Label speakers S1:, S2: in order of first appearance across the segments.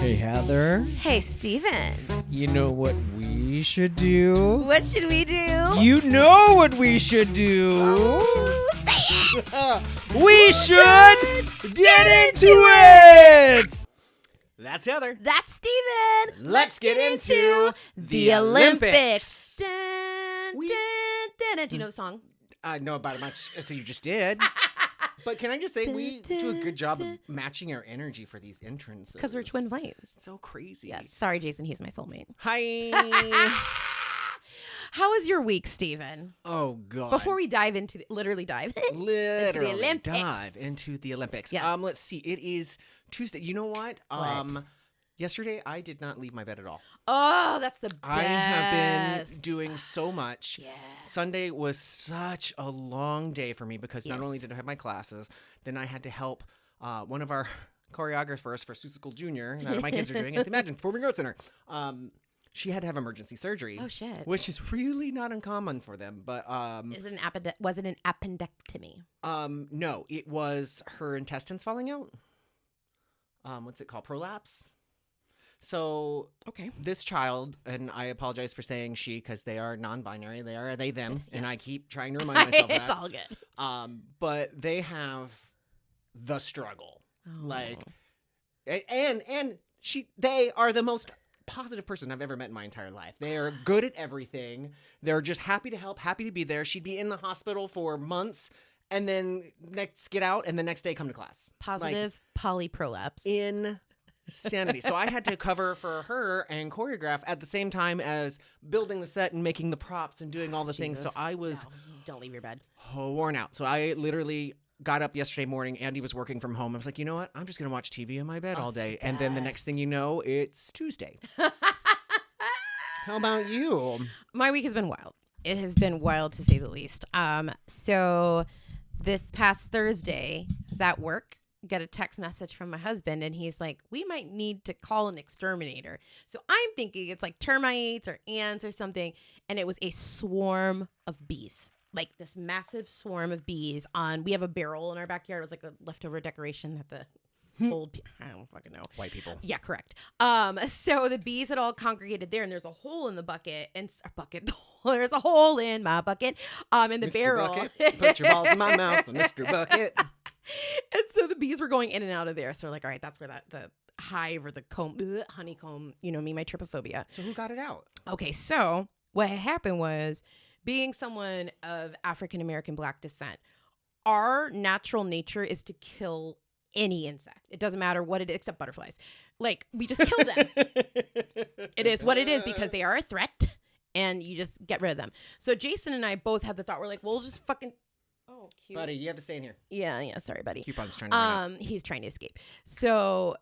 S1: Hey, Heather.
S2: Hey, Steven.
S1: You know what we should do?
S2: What should we do?
S1: You know what we should do?
S2: Ooh, say it.
S1: We should get into it! That's Heather.
S2: That's Steven.
S1: Let's get into the Olympics.
S2: Dun,
S1: We-
S2: dun, dun, dun. Do you know the song?
S1: I know about it much, so you just did. But can I just say, we do a good job of matching our energy for these entrances.
S2: Because we're twin flames.
S1: So crazy.
S2: Yes. Sorry, Jason. He's my soulmate.
S1: Hi.
S2: How was your week, Steven?
S1: Oh, God.
S2: Before we dive into literally dive.
S1: Literally
S2: Olympics.
S1: dive into the Olympics.
S2: Yes.
S1: Let's see. It is Tuesday. You know what?
S2: What?
S1: Yesterday I did not leave my bed at all.
S2: Oh, that's the best.
S1: I have been doing so much.
S2: Yeah.
S1: Sunday was such a long day for me because not
S2: Yes.
S1: only did I have my classes, then I had to help one of our choreographers for Susical Junior that my kids are doing at the Imagine Performing Arts Center. She had to have emergency surgery.
S2: Oh, shit.
S1: Which is really not uncommon for them, but
S2: Was it an appendectomy?
S1: no, it was her intestines falling out. What's it called? Prolapse. So,
S2: Okay.
S1: this child, and I apologize for saying she because they are non-binary. They are they them, and I keep trying to remind myself
S2: It's
S1: that.
S2: all good.
S1: But they have the struggle,
S2: Oh.
S1: like, and they are the most positive person I've ever met in my entire life. They are good at everything. They're just happy to help, happy to be there. She'd be in the hospital for months, and then get out, and the next day come to class.
S2: Positive polyprolapse.
S1: Insanity. So I had to cover for her and choreograph at the same time as building the set and making the props and doing all the things. So
S2: Jesus.
S1: I was
S2: No, don't leave your bed.
S1: worn out. So I literally got up yesterday morning. Andy was working from home. I was like, you know what? I'm just going to watch TV in my bed all
S2: it's the
S1: day. And then the next
S2: best.
S1: thing you know, it's Tuesday. How about you?
S2: My week has been wild. It has been wild to say the least. So this past Thursday, I was at work, get a text message from my husband, and he's like, we might need to call an exterminator. So I'm thinking it's like termites or ants or something. And it was a swarm of bees, like this massive swarm of bees we have a barrel in our backyard. It was like a leftover decoration that the old, I don't fucking know.
S1: White people.
S2: Yeah, correct. So the bees had all congregated there, and there's a hole in the bucket, there's a hole in my bucket, in the
S1: Mr.
S2: barrel.
S1: Bucket, put your balls in my mouth, Mr. Bucket.
S2: And so the bees were going in and out of there. So we're like, all right, that's where the hive or the honeycomb, my trypophobia.
S1: So who got it out?
S2: Okay, so what had happened was, being someone of African-American Black descent, our natural nature is to kill any insect. It doesn't matter what it is, except butterflies. Like, we just kill them. It is what it is because they are a threat, and you just get rid of them. So Jason and I both had the thought, we're like, we'll just fucking... Oh, cute.
S1: Buddy, you have to stay in here.
S2: Yeah, sorry, buddy.
S1: Coupon's trying to run out.
S2: He's trying to escape. So,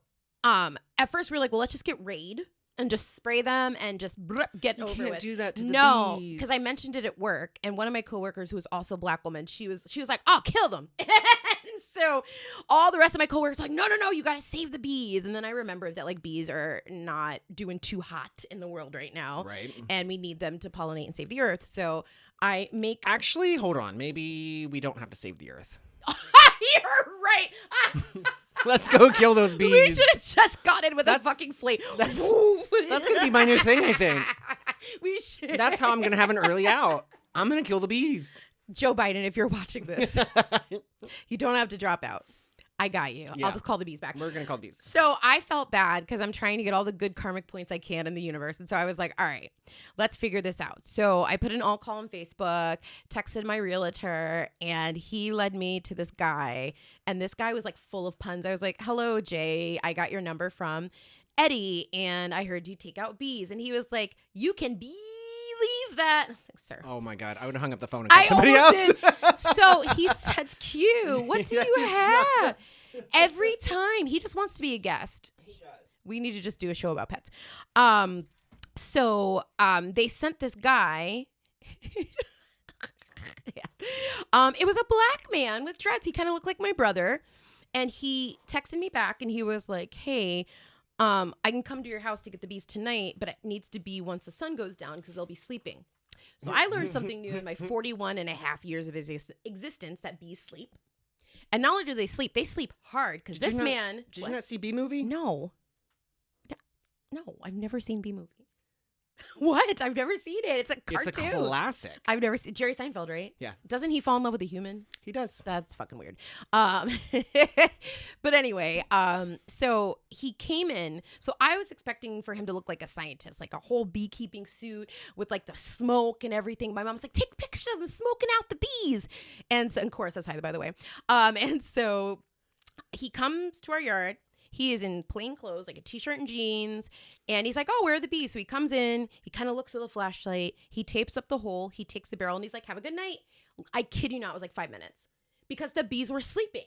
S2: at first we were like, well, let's just get Raid and just spray them and just get
S1: You
S2: over
S1: can't
S2: with.
S1: do that to the
S2: No,
S1: bees.
S2: because I mentioned it at work, and one of my coworkers, who was also a Black woman, she was like, "Oh, kill them." And so all the rest of my coworkers were like, no, you got to save the bees. And then I remembered that like bees are not doing too hot in the world right now,
S1: Right.
S2: and we need them to pollinate and save the earth. So I make.
S1: Actually, hold on. Maybe we don't have to save the earth.
S2: You're right.
S1: Let's go kill those bees.
S2: We should have just got in with a
S1: That's-
S2: fucking flame.
S1: That's going to be my new thing, I think.
S2: We should.
S1: That's how I'm going to have an early out. I'm going to kill the bees.
S2: Joe Biden, if you're watching this, you don't have to drop out. I got you.
S1: Yeah.
S2: I'll just call the bees back.
S1: We're going to call bees.
S2: So I felt bad because I'm trying to get all the good karmic points I can in the universe. And so I was like, all right, let's figure this out. So I put an all call on Facebook, texted my realtor, and he led me to this guy. And this guy was like full of puns. I was like, hello, Jay. I got your number from Eddie, and I heard you take out bees. And he was like, you can believe that. I was like, sir.
S1: Oh, my God. I would have hung up the phone and called somebody
S2: almost
S1: else.
S2: did. So he says, Q, what do you
S1: Yes,
S2: have? Every time he just wants to be a guest. We need to just do a show about pets. So they sent this guy. Yeah. It was a Black man with dreads. He kind of looked like my brother. And he texted me back and he was like, hey, I can come to your house to get the bees tonight, but it needs to be once the sun goes down because they'll be sleeping. So I learned something new in my 41 and a half years of existence, that bees sleep. And not only do they sleep hard because this man.
S1: Did you not see B movie?
S2: No. No, I've never seen Bee Movie. What? I've never seen it. It's a
S1: It's
S2: cartoon.
S1: a classic.
S2: I've never seen Jerry Seinfeld, right?
S1: Yeah.
S2: Doesn't he fall in love with a human?
S1: He does.
S2: That's fucking weird. But anyway, so he came in. So I was expecting for him to look like a scientist, like a whole beekeeping suit with like the smoke and everything. My mom's like, take pictures of him smoking out the bees. And so, and Cora says hi, by the way. And so he comes to our yard. He is in plain clothes, like a t-shirt and jeans. And he's like, oh, where are the bees? So he comes in. He kind of looks with a flashlight. He tapes up the hole. He takes the barrel and he's like, have a good night. I kid you not, it was like 5 minutes because the bees were sleeping.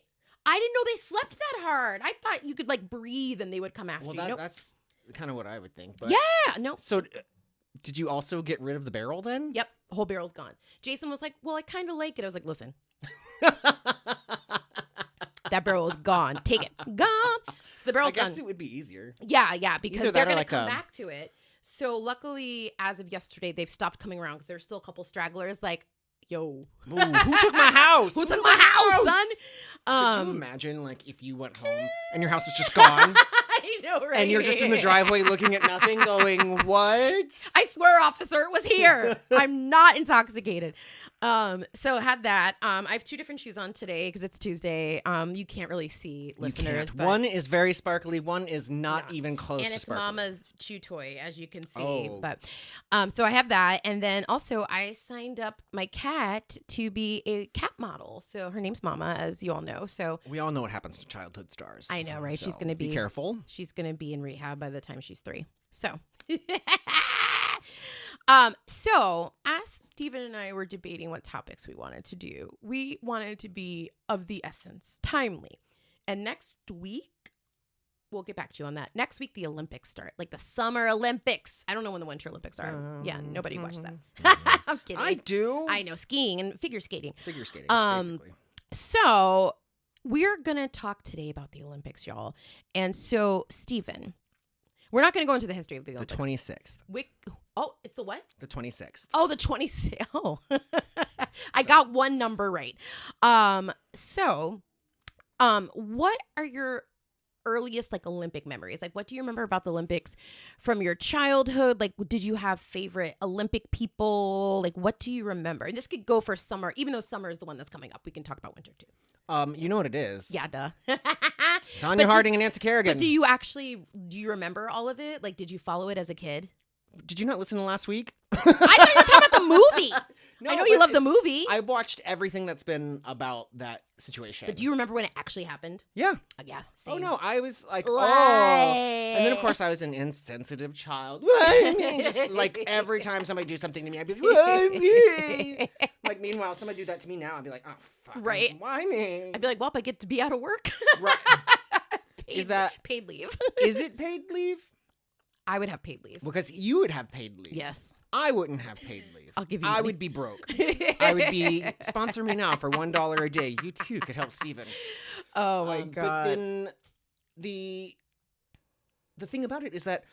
S2: I didn't know they slept that hard. I thought you could like breathe and they would come after
S1: Well,
S2: you. Nope.
S1: that's kind of what I would think. But
S2: Yeah, no.
S1: So, did you also get rid of the barrel then?
S2: Yep, the whole barrel's gone. Jason was like, well, I kind of like it. I was like, listen, that barrel is gone. Take it. Gone. So the
S1: I
S2: barrel's
S1: guess
S2: gone.
S1: it would be easier.
S2: Yeah, because
S1: Either
S2: they're
S1: that or
S2: going to
S1: like
S2: come
S1: a-
S2: back to it. So luckily, as of yesterday, they've stopped coming around because there's still a couple stragglers like, yo.
S1: Ooh, who took my house?
S2: Who took my house, son?
S1: Could you imagine, like, if you went home and your house was just gone,
S2: I know, right?
S1: and you're just in the driveway looking at nothing, going, "What?"
S2: I swear, officer, it was here. I'm not intoxicated. So had that. I have two different shoes on today because it's Tuesday. You can't really see,
S1: You
S2: listeners.
S1: can't.
S2: But,
S1: One is very sparkly. One is not
S2: Yeah.
S1: even close
S2: and
S1: to
S2: it's
S1: sparkly.
S2: Mama's chew toy, as you can see.
S1: Oh.
S2: But so I have that, and then also I signed up my cat to be a cat model. So her name's Mama, as you all know. So
S1: We all know what happens to childhood stars.
S2: I know, right? She's
S1: So
S2: gonna
S1: be
S2: be-
S1: careful.
S2: she's gonna be in rehab by the time she's 3. So, so as Stephen and I were debating what topics we wanted to do, we wanted to be of the essence, timely. And next week, we'll get back to you on that. Next week, the Olympics start, like the Summer Olympics. I don't know when the Winter Olympics are. Yeah, nobody watched that. I'm kidding.
S1: I do.
S2: I know, skiing and figure skating.
S1: Figure skating, basically.
S2: So we're going to talk today about the Olympics, y'all. And so, Stephen, we're not going to go into the history of the
S1: The
S2: Olympics.
S1: 26th.
S2: Oh, it's the what?
S1: The 26th.
S2: Oh, the 26th. Oh, I got one number right. What are your earliest like Olympic memories? Like, what do you remember about the Olympics from your childhood? Like, did you have favorite Olympic people? Like, what do you remember? And this could go for summer, even though summer is the one that's coming up. We can talk about winter too.
S1: You know what it is?
S2: Yeah, duh.
S1: Tanya
S2: But
S1: Harding and Nancy Kerrigan.
S2: But do you remember all of it? Like, did you follow it as a kid?
S1: Did you not listen to last week?
S2: I thought you were talking about the movie.
S1: No,
S2: I know you
S1: but
S2: love the
S1: it's-
S2: movie.
S1: I watched everything that's been about that situation.
S2: But do you remember when it actually happened?
S1: Yeah.
S2: Yeah.
S1: Oh
S2: Same.
S1: no, I was like,
S2: Lie.
S1: oh. And then of course I was an insensitive child. Why me? Just like every time somebody do something to me, I'd be like, why me? Like meanwhile, somebody do that to me now, I'd be like, oh fuck,
S2: Right.
S1: Why me?
S2: I'd be like, well, I get to be out of work.
S1: Right.
S2: Paid,
S1: Is that-
S2: paid leave?
S1: Is it paid leave?
S2: I would have paid leave.
S1: Because you would have paid leave.
S2: Yes.
S1: I wouldn't have paid leave.
S2: I'll give you
S1: I
S2: money.
S1: would be broke. I would be sponsor me now for $1 a day. You too could help Steven.
S2: Oh my
S1: But
S2: god.
S1: then the thing about it is that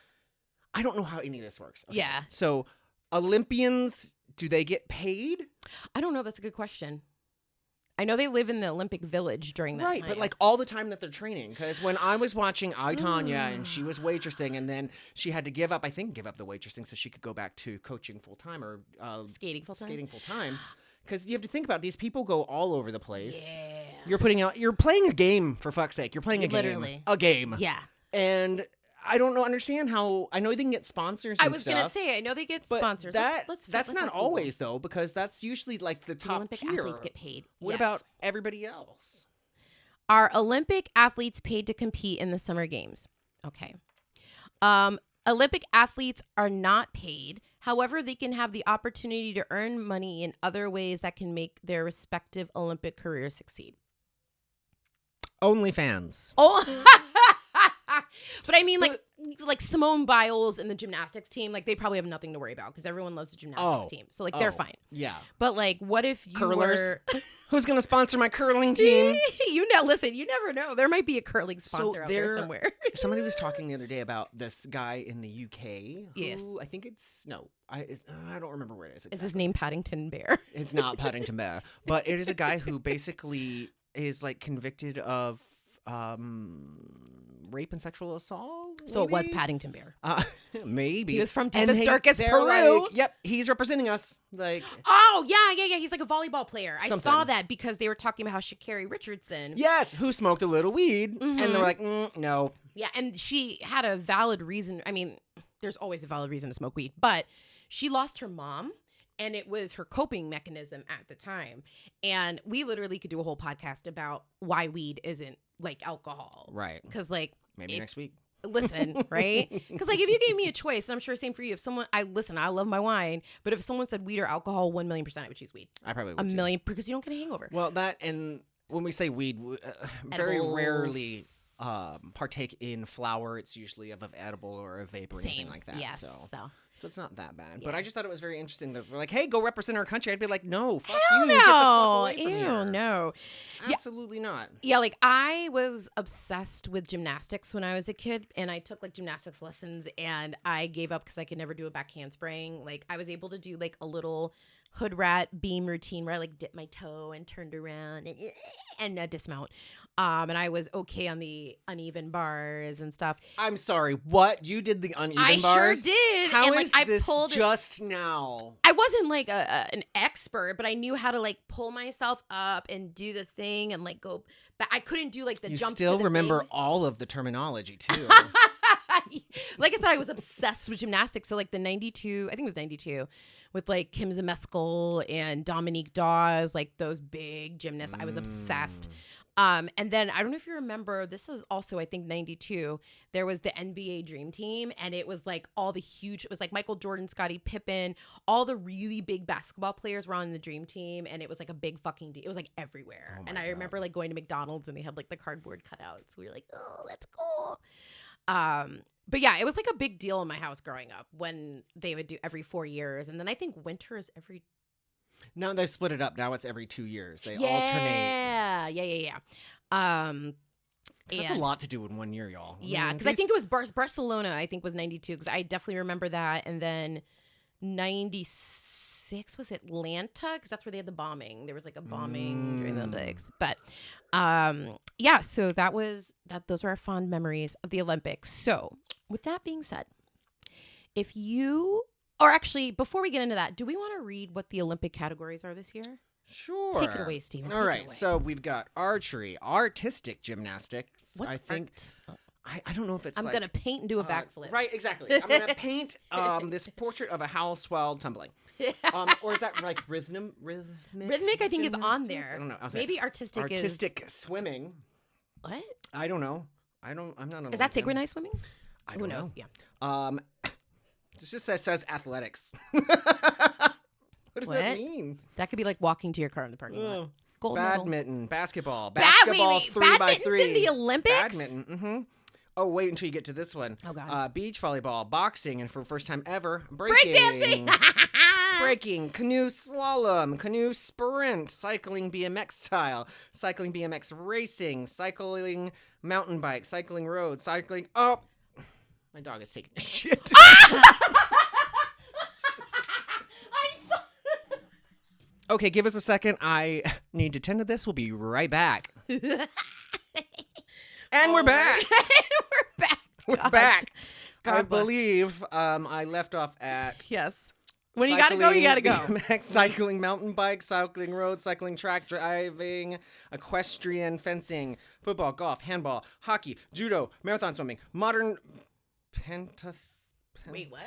S1: I don't know how any of this works. Okay.
S2: Yeah.
S1: So Olympians, do they get paid?
S2: I don't know. That's a good question. I know they live in the Olympic Village during that
S1: Right,
S2: time.
S1: but like all the time that they're training. Because when I was watching I, Tonya, and she was waitressing, and then she had to give up the waitressing so she could go back to coaching full time or
S2: skating full time.
S1: skating full time. Because you have to think about it, these people go all over the place.
S2: Yeah.
S1: You're playing a game, for fuck's sake. You're playing a
S2: Literally.
S1: game.
S2: Yeah.
S1: And I don't understand how. I know they can get sponsors.
S2: I
S1: And
S2: was
S1: stuff,
S2: gonna say. I know they get
S1: but
S2: sponsors.
S1: That's
S2: let's
S1: not
S2: Google.
S1: always though, because that's usually like the
S2: The
S1: top
S2: Olympic
S1: tier.
S2: athletes get paid.
S1: What
S2: Yes.
S1: about everybody else?
S2: Are Olympic athletes paid to compete in the Summer Games? Okay. Olympic athletes are not paid. However, they can have the opportunity to earn money in other ways that can make their respective Olympic careers succeed.
S1: OnlyFans.
S2: Oh, but I mean, like Simone Biles and the gymnastics team, like they probably have nothing to worry about because everyone loves the gymnastics team. So like they're fine.
S1: Yeah.
S2: But like, what if you
S1: Curlers.
S2: were?
S1: Who's gonna sponsor my curling team?
S2: You know, listen, you never know. There might be a curling sponsor out there
S1: there-
S2: somewhere.
S1: Somebody was talking the other day about this guy in the UK.
S2: Yes.
S1: Who I think I don't remember where it is.
S2: Is his
S1: exactly.
S2: name Paddington Bear?
S1: It's not Paddington Bear, but it is a guy who basically is like convicted of rape and sexual assault.
S2: So it was
S1: maybe?
S2: Paddington Bear.
S1: Maybe
S2: He was from
S1: And
S2: Deepest, Darkest
S1: they're
S2: Peru.
S1: like, yep, he's representing us. Like,
S2: Oh, yeah. He's like a volleyball player. I saw
S1: Something.
S2: that because they were talking about how Sha'Carri Richardson.
S1: yes, who smoked a little weed, and
S2: Mhm.
S1: they're like, no.
S2: Yeah, and she had a valid reason. I mean, there's always a valid reason to smoke weed, but she lost her mom, and it was her coping mechanism at the time. And we literally could do a whole podcast about why weed isn't like alcohol.
S1: Right.
S2: Because, like,
S1: Maybe
S2: If-
S1: next week.
S2: listen, right? Because, like, if you gave me a choice, and I'm sure same for you, if someone, I love my wine, but if someone said weed or alcohol, 1,000,000% I would choose weed.
S1: I probably would
S2: A
S1: too.
S2: million, because you don't get a hangover.
S1: Well, that and when we say weed, very
S2: Edibles.
S1: rarely partake in flower. It's usually of edible or a vape or anything
S2: Same.
S1: like that.
S2: Yes.
S1: So it's not that bad. But
S2: Yeah.
S1: I just thought it was very interesting that we're like, hey, go represent our country. I'd be like, no, fuck
S2: Hell
S1: you. Get the fuck
S2: no.
S1: away from
S2: Ew,
S1: here.
S2: no. Yeah.
S1: Absolutely not.
S2: Yeah, like I was obsessed with gymnastics when I was a kid, and I took like gymnastics lessons, and I gave up because I could never do a back handspring. Like I was able to do like a little hood rat beam routine where I like dipped my toe and turned around and dismount. And I was okay on the uneven bars and stuff.
S1: I'm sorry. What? You did the uneven
S2: I
S1: bars?
S2: sure did.
S1: How
S2: and like
S1: is
S2: I
S1: this
S2: pulled it.
S1: just now?
S2: I wasn't like an expert, but I knew how to like pull myself up and do the thing and like go back. I couldn't do like the
S1: You
S2: jump.
S1: still
S2: to the
S1: remember
S2: big-
S1: all of the terminology, too.
S2: Like I said, I was obsessed with gymnastics. So like the 92, I think it was 92, with like Kim Zmeskal and Dominique Dawes, like those big gymnasts. I was obsessed. And then I don't know if you remember, this was also, I think, 92. There was the NBA Dream Team, and it was like all the huge, it was like Michael Jordan, Scottie Pippen, all the really big basketball players were on the Dream Team, and it was like a big fucking deal. It was like everywhere.
S1: Oh my
S2: and I
S1: God.
S2: remember like going to McDonald's and they had like the cardboard cutouts. We were like, oh, that's cool. But yeah, it was like a big deal in my house growing up when they would do every 4 years. And then I think winter is every
S1: Now they split it up. Now it's every 2 years. They alternate.
S2: Yeah.
S1: 'Cause that's a
S2: and-
S1: lot to do in 1 year, y'all.
S2: Yeah,
S1: mean,
S2: because I
S1: these-
S2: think it was Barcelona. I think was 92 because I definitely remember that. And then 96 was Atlanta because that's where they had the bombing. There was like a bombing during the Olympics. But yeah, so that was that. Those were our fond memories of the Olympics. So with that being said, if you or actually before we get into that, do we want to read what the Olympic categories are this year?
S1: Sure.
S2: Take it away, Steven.
S1: All
S2: Take it
S1: right,
S2: away.
S1: so we've got archery, artistic gymnastics.
S2: What's
S1: I think I don't know if it's
S2: I'm
S1: like,
S2: gonna paint and do a backflip.
S1: Right, exactly. I'm gonna paint this portrait of a house while tumbling. Or is that like rhythmic?
S2: Rhythmic, I think, is on
S1: gymnastics?
S2: there.
S1: I don't know. Okay.
S2: Maybe artistic is
S1: Artistic swimming.
S2: what?
S1: I don't know. I'm not. An
S2: Is that
S1: Olympian.
S2: synchronized swimming?
S1: I
S2: Who
S1: don't
S2: knows?
S1: know.
S2: Yeah.
S1: This just says athletics. What does
S2: What?
S1: that mean?
S2: That could be like walking to your car in the parking lot. Gold medal.
S1: Badminton, basketball,
S2: Bad-
S1: basketball
S2: wait,
S1: 3x3.
S2: badminton's in the Olympics?
S1: Badminton. Mm-hmm. Oh, wait until you get to this one.
S2: Oh, God.
S1: Beach volleyball, boxing, and for the first time ever, breaking.
S2: Breakdancing.
S1: Breaking, canoe slalom, canoe sprint, cycling BMX style, cycling BMX racing, cycling mountain bike, cycling road, cycling. Oh, my dog is taking a shit. Okay, give us a second. I need to tend to this. We'll be right back. And we're back.
S2: We're back.
S1: We're
S2: God.
S1: back.
S2: God
S1: I
S2: bless.
S1: believe I left off at
S2: Yes. When you gotta go, you gotta go.
S1: BMX, cycling, mountain bike, cycling road, cycling track, driving, equestrian, fencing, football, golf, handball, hockey, judo, marathon swimming, modern
S2: Wait, what?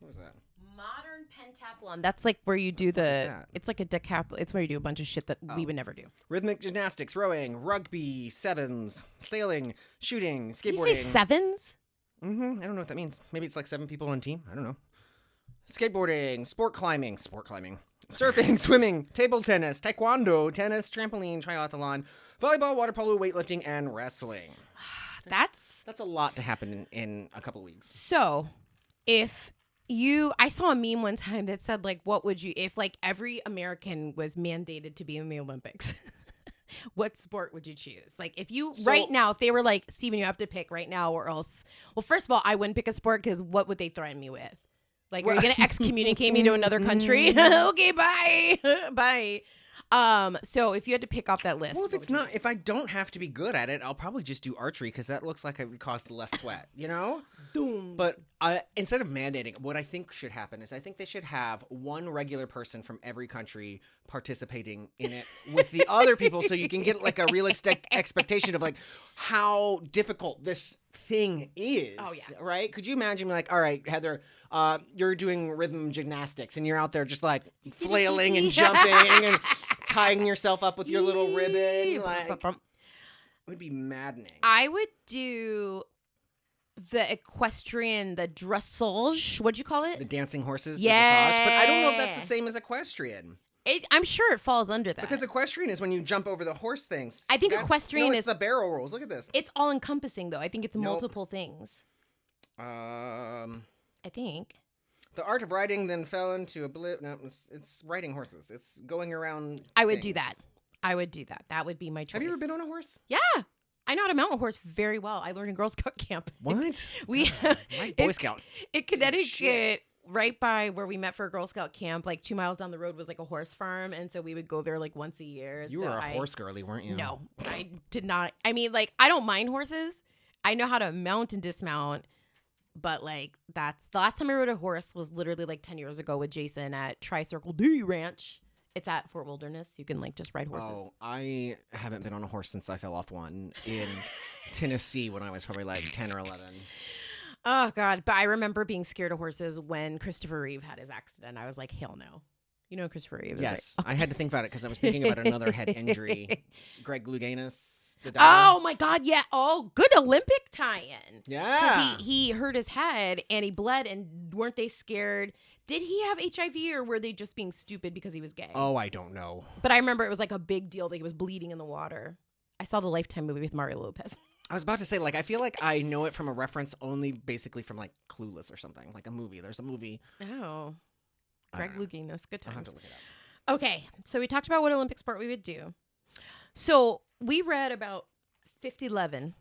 S1: What was that?
S2: Modern pentathlon. That's like where you do the.
S1: that?
S2: It's like a decathlon. It's where you do a bunch of shit that we would never do.
S1: Rhythmic gymnastics, rowing, rugby, sevens, sailing, shooting,
S2: Did you
S1: skateboarding.
S2: say sevens?
S1: I don't know what that means. Maybe it's like 7 people on a team. I don't know. Skateboarding, sport climbing, surfing, swimming, table tennis, taekwondo, tennis, trampoline, triathlon, volleyball, water polo, weightlifting, and wrestling. That's a lot to happen in a couple weeks.
S2: So, if I saw a meme one time that said, like, what would you, if like every American was mandated to be in the Olympics, what sport would you choose? Like, if you, right now, if they were like, Steven, you have to pick right now or else, well, first of all, I wouldn't pick a sport because what would they threaten me with? Like, are you going to excommunicate me to another country? Okay, bye. Bye. So if you had to pick off that list,
S1: Well, if
S2: what
S1: it's
S2: would you
S1: not, if I don't have to be good at it, I'll probably just do archery because that looks like it would cost less sweat, you know?
S2: do?
S1: But instead of mandating, what I think should happen is I think they should have one regular person from every country participating in it with the other people so you can get like a realistic expectation of like how difficult this thing is.
S2: Oh, yeah.
S1: Right? Could you imagine like, all right, Heather, you're doing rhythm gymnastics and you're out there just like flailing and jumping and tying yourself up with your little ribbon. Like, it would be maddening.
S2: I would do the equestrian, the dressage. What'd you call
S1: The
S2: it?
S1: dancing horses, the
S2: Yeah.
S1: dressage. But I don't know if that's the same as equestrian.
S2: I'm sure it falls under that.
S1: Because equestrian is when you jump over the horse things.
S2: I think equestrian
S1: it's
S2: is-
S1: the barrel rolls. Look at this.
S2: it's all encompassing, though. I think it's
S1: Nope.
S2: multiple things.
S1: Um,
S2: I think.
S1: the art of riding then fell into no, it's riding horses. It's going around.
S2: I would do
S1: things.
S2: that. I would do that. That would be my choice.
S1: Have you ever been on a horse?
S2: Yeah. I know how to mount a horse very well. I learned in Girl Scout camp.
S1: What?
S2: We
S1: My Boy Scout.
S2: in
S1: shit.
S2: Connecticut, right by where we met for a Girl Scout camp, like 2 miles down the road was like a horse farm, and so we would go there like once a year.
S1: You
S2: So
S1: were a horse girly, weren't you?
S2: No, I did not. I mean, like, I don't mind horses. I know how to mount and dismount, but like that's the last time I rode a horse was literally like 10 years ago with Jason at Tri-Circle D Ranch. It's at Fort Wilderness. You can like just ride horses.
S1: Oh, I haven't been on a horse since I fell off one in Tennessee when I was probably like 10 or 11.
S2: Oh God. But I remember being scared of horses when Christopher Reeve had his accident. I was like, hell no. You know Christopher Reeve? is
S1: Yes,
S2: like,
S1: I had to think about it because I was thinking about another head injury. Greg Louganis, the diver.
S2: Oh my God. Yeah. Oh, good Olympic tie-in.
S1: Yeah.
S2: Because he hurt his head and he bled, and weren't they scared? Did he have HIV, or were they just being stupid because he was gay?
S1: Oh, I don't know.
S2: But I remember it was like a big deal that he was bleeding in the water. I saw the Lifetime movie with Mario Lopez.
S1: I was about to say, like, I feel like I know it from a reference only basically from, like, Clueless or something. Like a movie. There's a movie.
S2: Oh.
S1: I
S2: Greg
S1: don't know.
S2: Louganis. Good
S1: I'll have
S2: times.
S1: to look it up.
S2: Okay. So we talked about what Olympic sport we would do. So we read about 11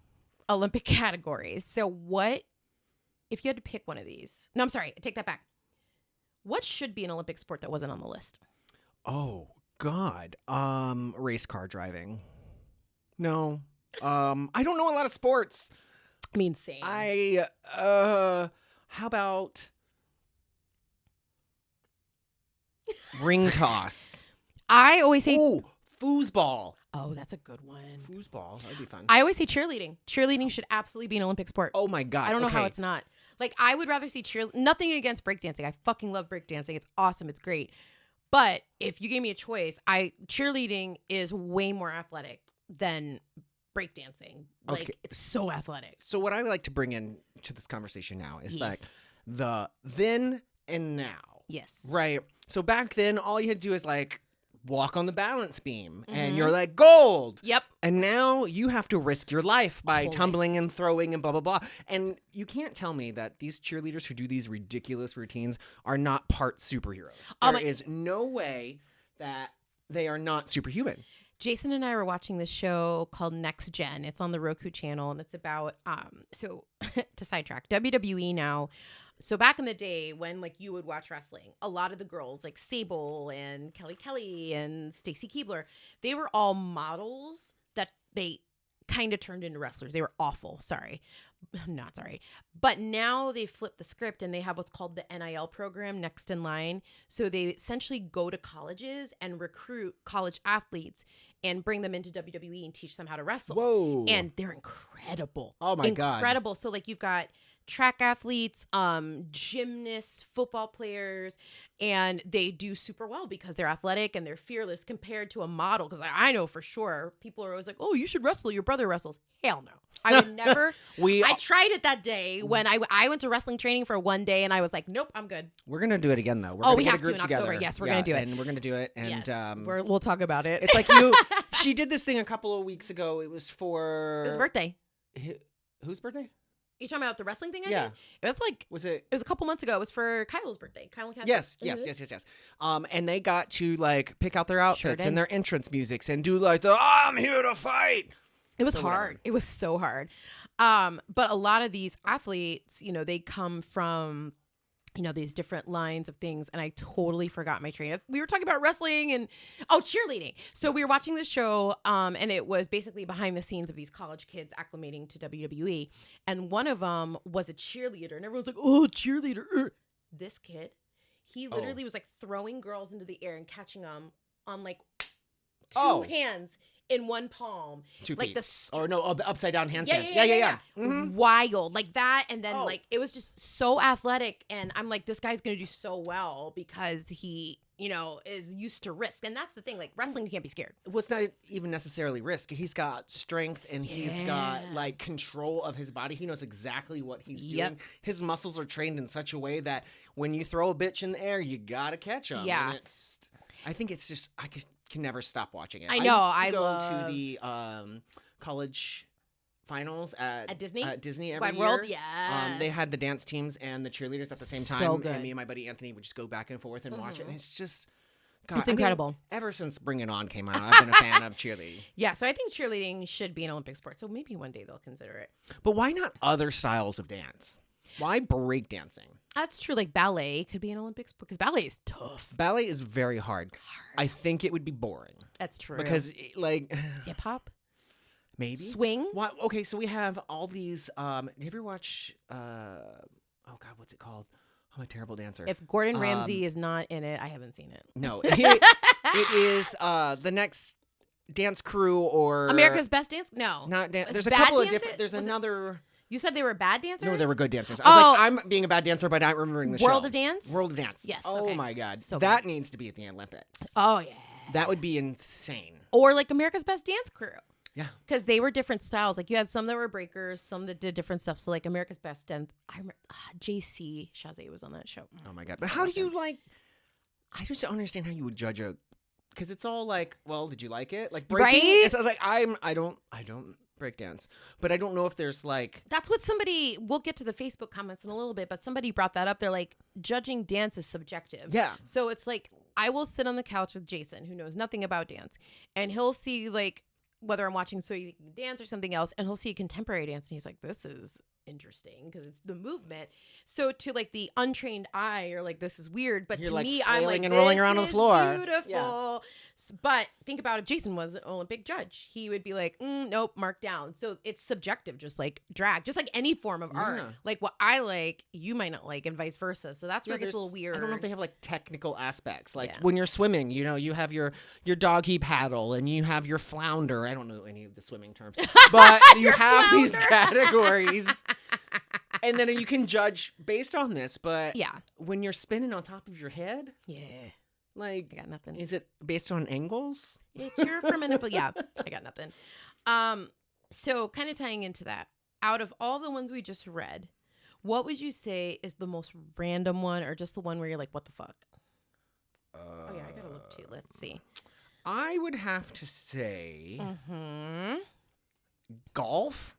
S2: Olympic categories. So what, if you had to pick one of these? No, I'm sorry. I take that back. What should be an Olympic sport that wasn't on the list?
S1: Oh, God. Race car driving. No. I don't know a lot of sports.
S2: I mean, same.
S1: How about ring toss?
S2: I always say,
S1: Oh, foosball.
S2: oh, that's a good one.
S1: Foosball. That'd be fun.
S2: I always say cheerleading. Cheerleading should absolutely be an Olympic sport.
S1: Oh my God.
S2: I don't know how
S1: okay.
S2: it's not. Like, I would rather see nothing against breakdancing. I fucking love breakdancing. It's awesome. It's great. But if you gave me a choice, cheerleading is way more athletic than breakdancing. Like,
S1: Okay.
S2: it's so athletic.
S1: So what I would like to bring in to this conversation now is like
S2: Yes.
S1: the then and now.
S2: Yes.
S1: Right. So back then, all you had to do is like walk on the balance beam and
S2: Mhm.
S1: you're like gold.
S2: Yep.
S1: And now you have to risk your life by
S2: Holy.
S1: tumbling and throwing and blah, blah, blah. And you can't tell me that these cheerleaders who do these ridiculous routines are not part superheroes.
S2: Oh
S1: There
S2: my-
S1: is no way that they are not superhuman.
S2: Jason and I were watching this show called Next Gen. It's on the Roku channel, and it's about so to sidetrack, WWE now. So back in the day when like you would watch wrestling, a lot of the girls like Sable and Kelly and Stacy Keibler, they were all models that they kind of turned into wrestlers. They were awful. Sorry. Not sorry. But now they flipped the script and they have what's called the NIL program, Next in Line. So they essentially go to colleges and recruit college athletes and bring them into WWE and teach them how to wrestle.
S1: Whoa.
S2: And they're incredible.
S1: Oh my God.
S2: Incredible. So like you've got track athletes, gymnasts, football players, and they do super well because they're athletic and they're fearless compared to a model. Because I know for sure people are always like, "Oh, you should wrestle. Your brother wrestles." Hell no. I would never. I tried it that day when I went to wrestling training for one day and I was like, "Nope, I'm good."
S1: We're gonna do it again though. We're
S2: Oh,
S1: gonna
S2: we
S1: get
S2: have
S1: a
S2: to
S1: group
S2: in October.
S1: together.
S2: Yes, we're gonna do it.
S1: And we're gonna do it. And
S2: Yes, we'll talk about it.
S1: it's like she did this thing a couple of weeks ago. It was for
S2: His birthday.
S1: Whose birthday?
S2: You talking about the wrestling thing?
S1: Yeah.
S2: It was like
S1: Was it?
S2: it was a couple months ago. It was for Kyle's birthday. Kyle and Cass.
S1: Yes. And they got to like pick out their outfits
S2: did.
S1: and their entrance musics and do like the I'm here to fight.
S2: It was
S1: So
S2: hard.
S1: whatever.
S2: It was so hard. But a lot of these athletes, you know, they come from these different lines of things, and I totally forgot my train of. We were talking about wrestling and cheerleading. So we were watching the show, and it was basically behind the scenes of these college kids acclimating to WWE, and one of them was a cheerleader, and everyone's like, "Oh, cheerleader!" This kid, he literally was like throwing girls into the air and catching them on like two hands in one palm,
S1: 2
S2: like
S1: feet. The upside down handstands.
S2: Yeah.
S1: Mhm.
S2: Wild like that, and then like it was just so athletic, and I'm like, this guy's gonna do so well because he, is used to risk, and that's the thing. Like wrestling, you can't be scared.
S1: Well, it's not even necessarily risk. He's got strength and he's got like control of his body. He knows exactly what he's doing. His muscles are trained in such a way that when you throw a bitch in the air, you gotta catch him.
S2: Yeah.
S1: And I think it's just I can never stop watching it.
S2: I know.
S1: I go to the college finals at
S2: Disney.
S1: Disney every
S2: Wide
S1: year.
S2: World, yeah.
S1: They had the dance teams and the cheerleaders at the same time.
S2: So good.
S1: And me and my buddy Anthony would just go back and forth and watch it. And it's just, God,
S2: It's incredible.
S1: Ever since Bring It On came out, I've been a fan of cheerleading.
S2: Yeah, so I think cheerleading should be an Olympic sport. So maybe one day they'll consider it.
S1: But why not other styles of dance? Why breakdancing?
S2: That's true. Like ballet could be an Olympic sport because ballet is tough.
S1: Ballet is very hard. I think it would be boring.
S2: That's true.
S1: Because, like...
S2: hip hop?
S1: Maybe.
S2: Swing?
S1: What? Okay, so we have all these... do you ever watch... oh, God, what's it called? I'm a terrible dancer.
S2: If Gordon Ramsay is not in it, I haven't seen it.
S1: No. It is the next dance crew or...
S2: America's Best Dance? No.
S1: Not
S2: It's
S1: There's a
S2: bad
S1: couple of
S2: dances?
S1: different... There's
S2: Was it-
S1: another...
S2: You said they were bad dancers?
S1: No, they were good dancers. I was
S2: Oh.
S1: like, I'm being a bad dancer, but not remembering the show.
S2: World of Dance?
S1: World of Dance.
S2: Yes,
S1: Oh,
S2: okay.
S1: my God.
S2: So
S1: that needs to be at the Olympics.
S2: Oh, yeah.
S1: That would be insane.
S2: Or like America's Best Dance Crew.
S1: Yeah.
S2: Because they were different styles. Like you had some that were breakers, some that did different stuff. So like America's Best Dance, I remember JC Chazé was on that show.
S1: Oh my God. But how do you like, I just don't understand how you would judge because it's all like, well, did you like it? Like breaking?
S2: Right?
S1: It's like, I don't break dance, but I don't know if there's like.
S2: That's what we'll get to the Facebook comments in a little bit, but somebody brought that up. They're like, judging dance is subjective.
S1: Yeah.
S2: So it's like, I will sit on the couch with Jason, who knows nothing about dance, and he'll see like, whether I'm watching So You Can Dance or something else, and he'll see a contemporary dance, and he's like, this is interesting because it's the movement. So to like the untrained eye, you're like, this is weird, but
S1: You're
S2: to
S1: like
S2: me, I'm like,
S1: and rolling
S2: this
S1: around on the
S2: is
S1: floor.
S2: beautiful.
S1: Yeah.
S2: But think about if Jason was an Olympic judge, he would be like, nope, mark down. So it's subjective, just like drag, just like any form of art.
S1: Yeah.
S2: Like what I like, you might not like, and vice versa. So that's where it gets a little weird.
S1: I don't know if they have like technical aspects. Like
S2: Yeah.
S1: when you're swimming, you have your doggy paddle and you have your flounder. I don't know any of the swimming terms, but you have these categories. And then you can judge based on this. But
S2: Yeah.
S1: when you're spinning on top of your head,
S2: Yeah.
S1: like,
S2: I got nothing.
S1: is it based on angles?
S2: Yeah, cheer for a minute, but yeah, I got nothing. So kind of tying into that, out of all the ones we just read, what would you say is the most random one, or just the one where you're like, what the fuck? Oh yeah, I gotta look too. Let's see.
S1: I would have to say
S2: Mm-hmm.
S1: golf.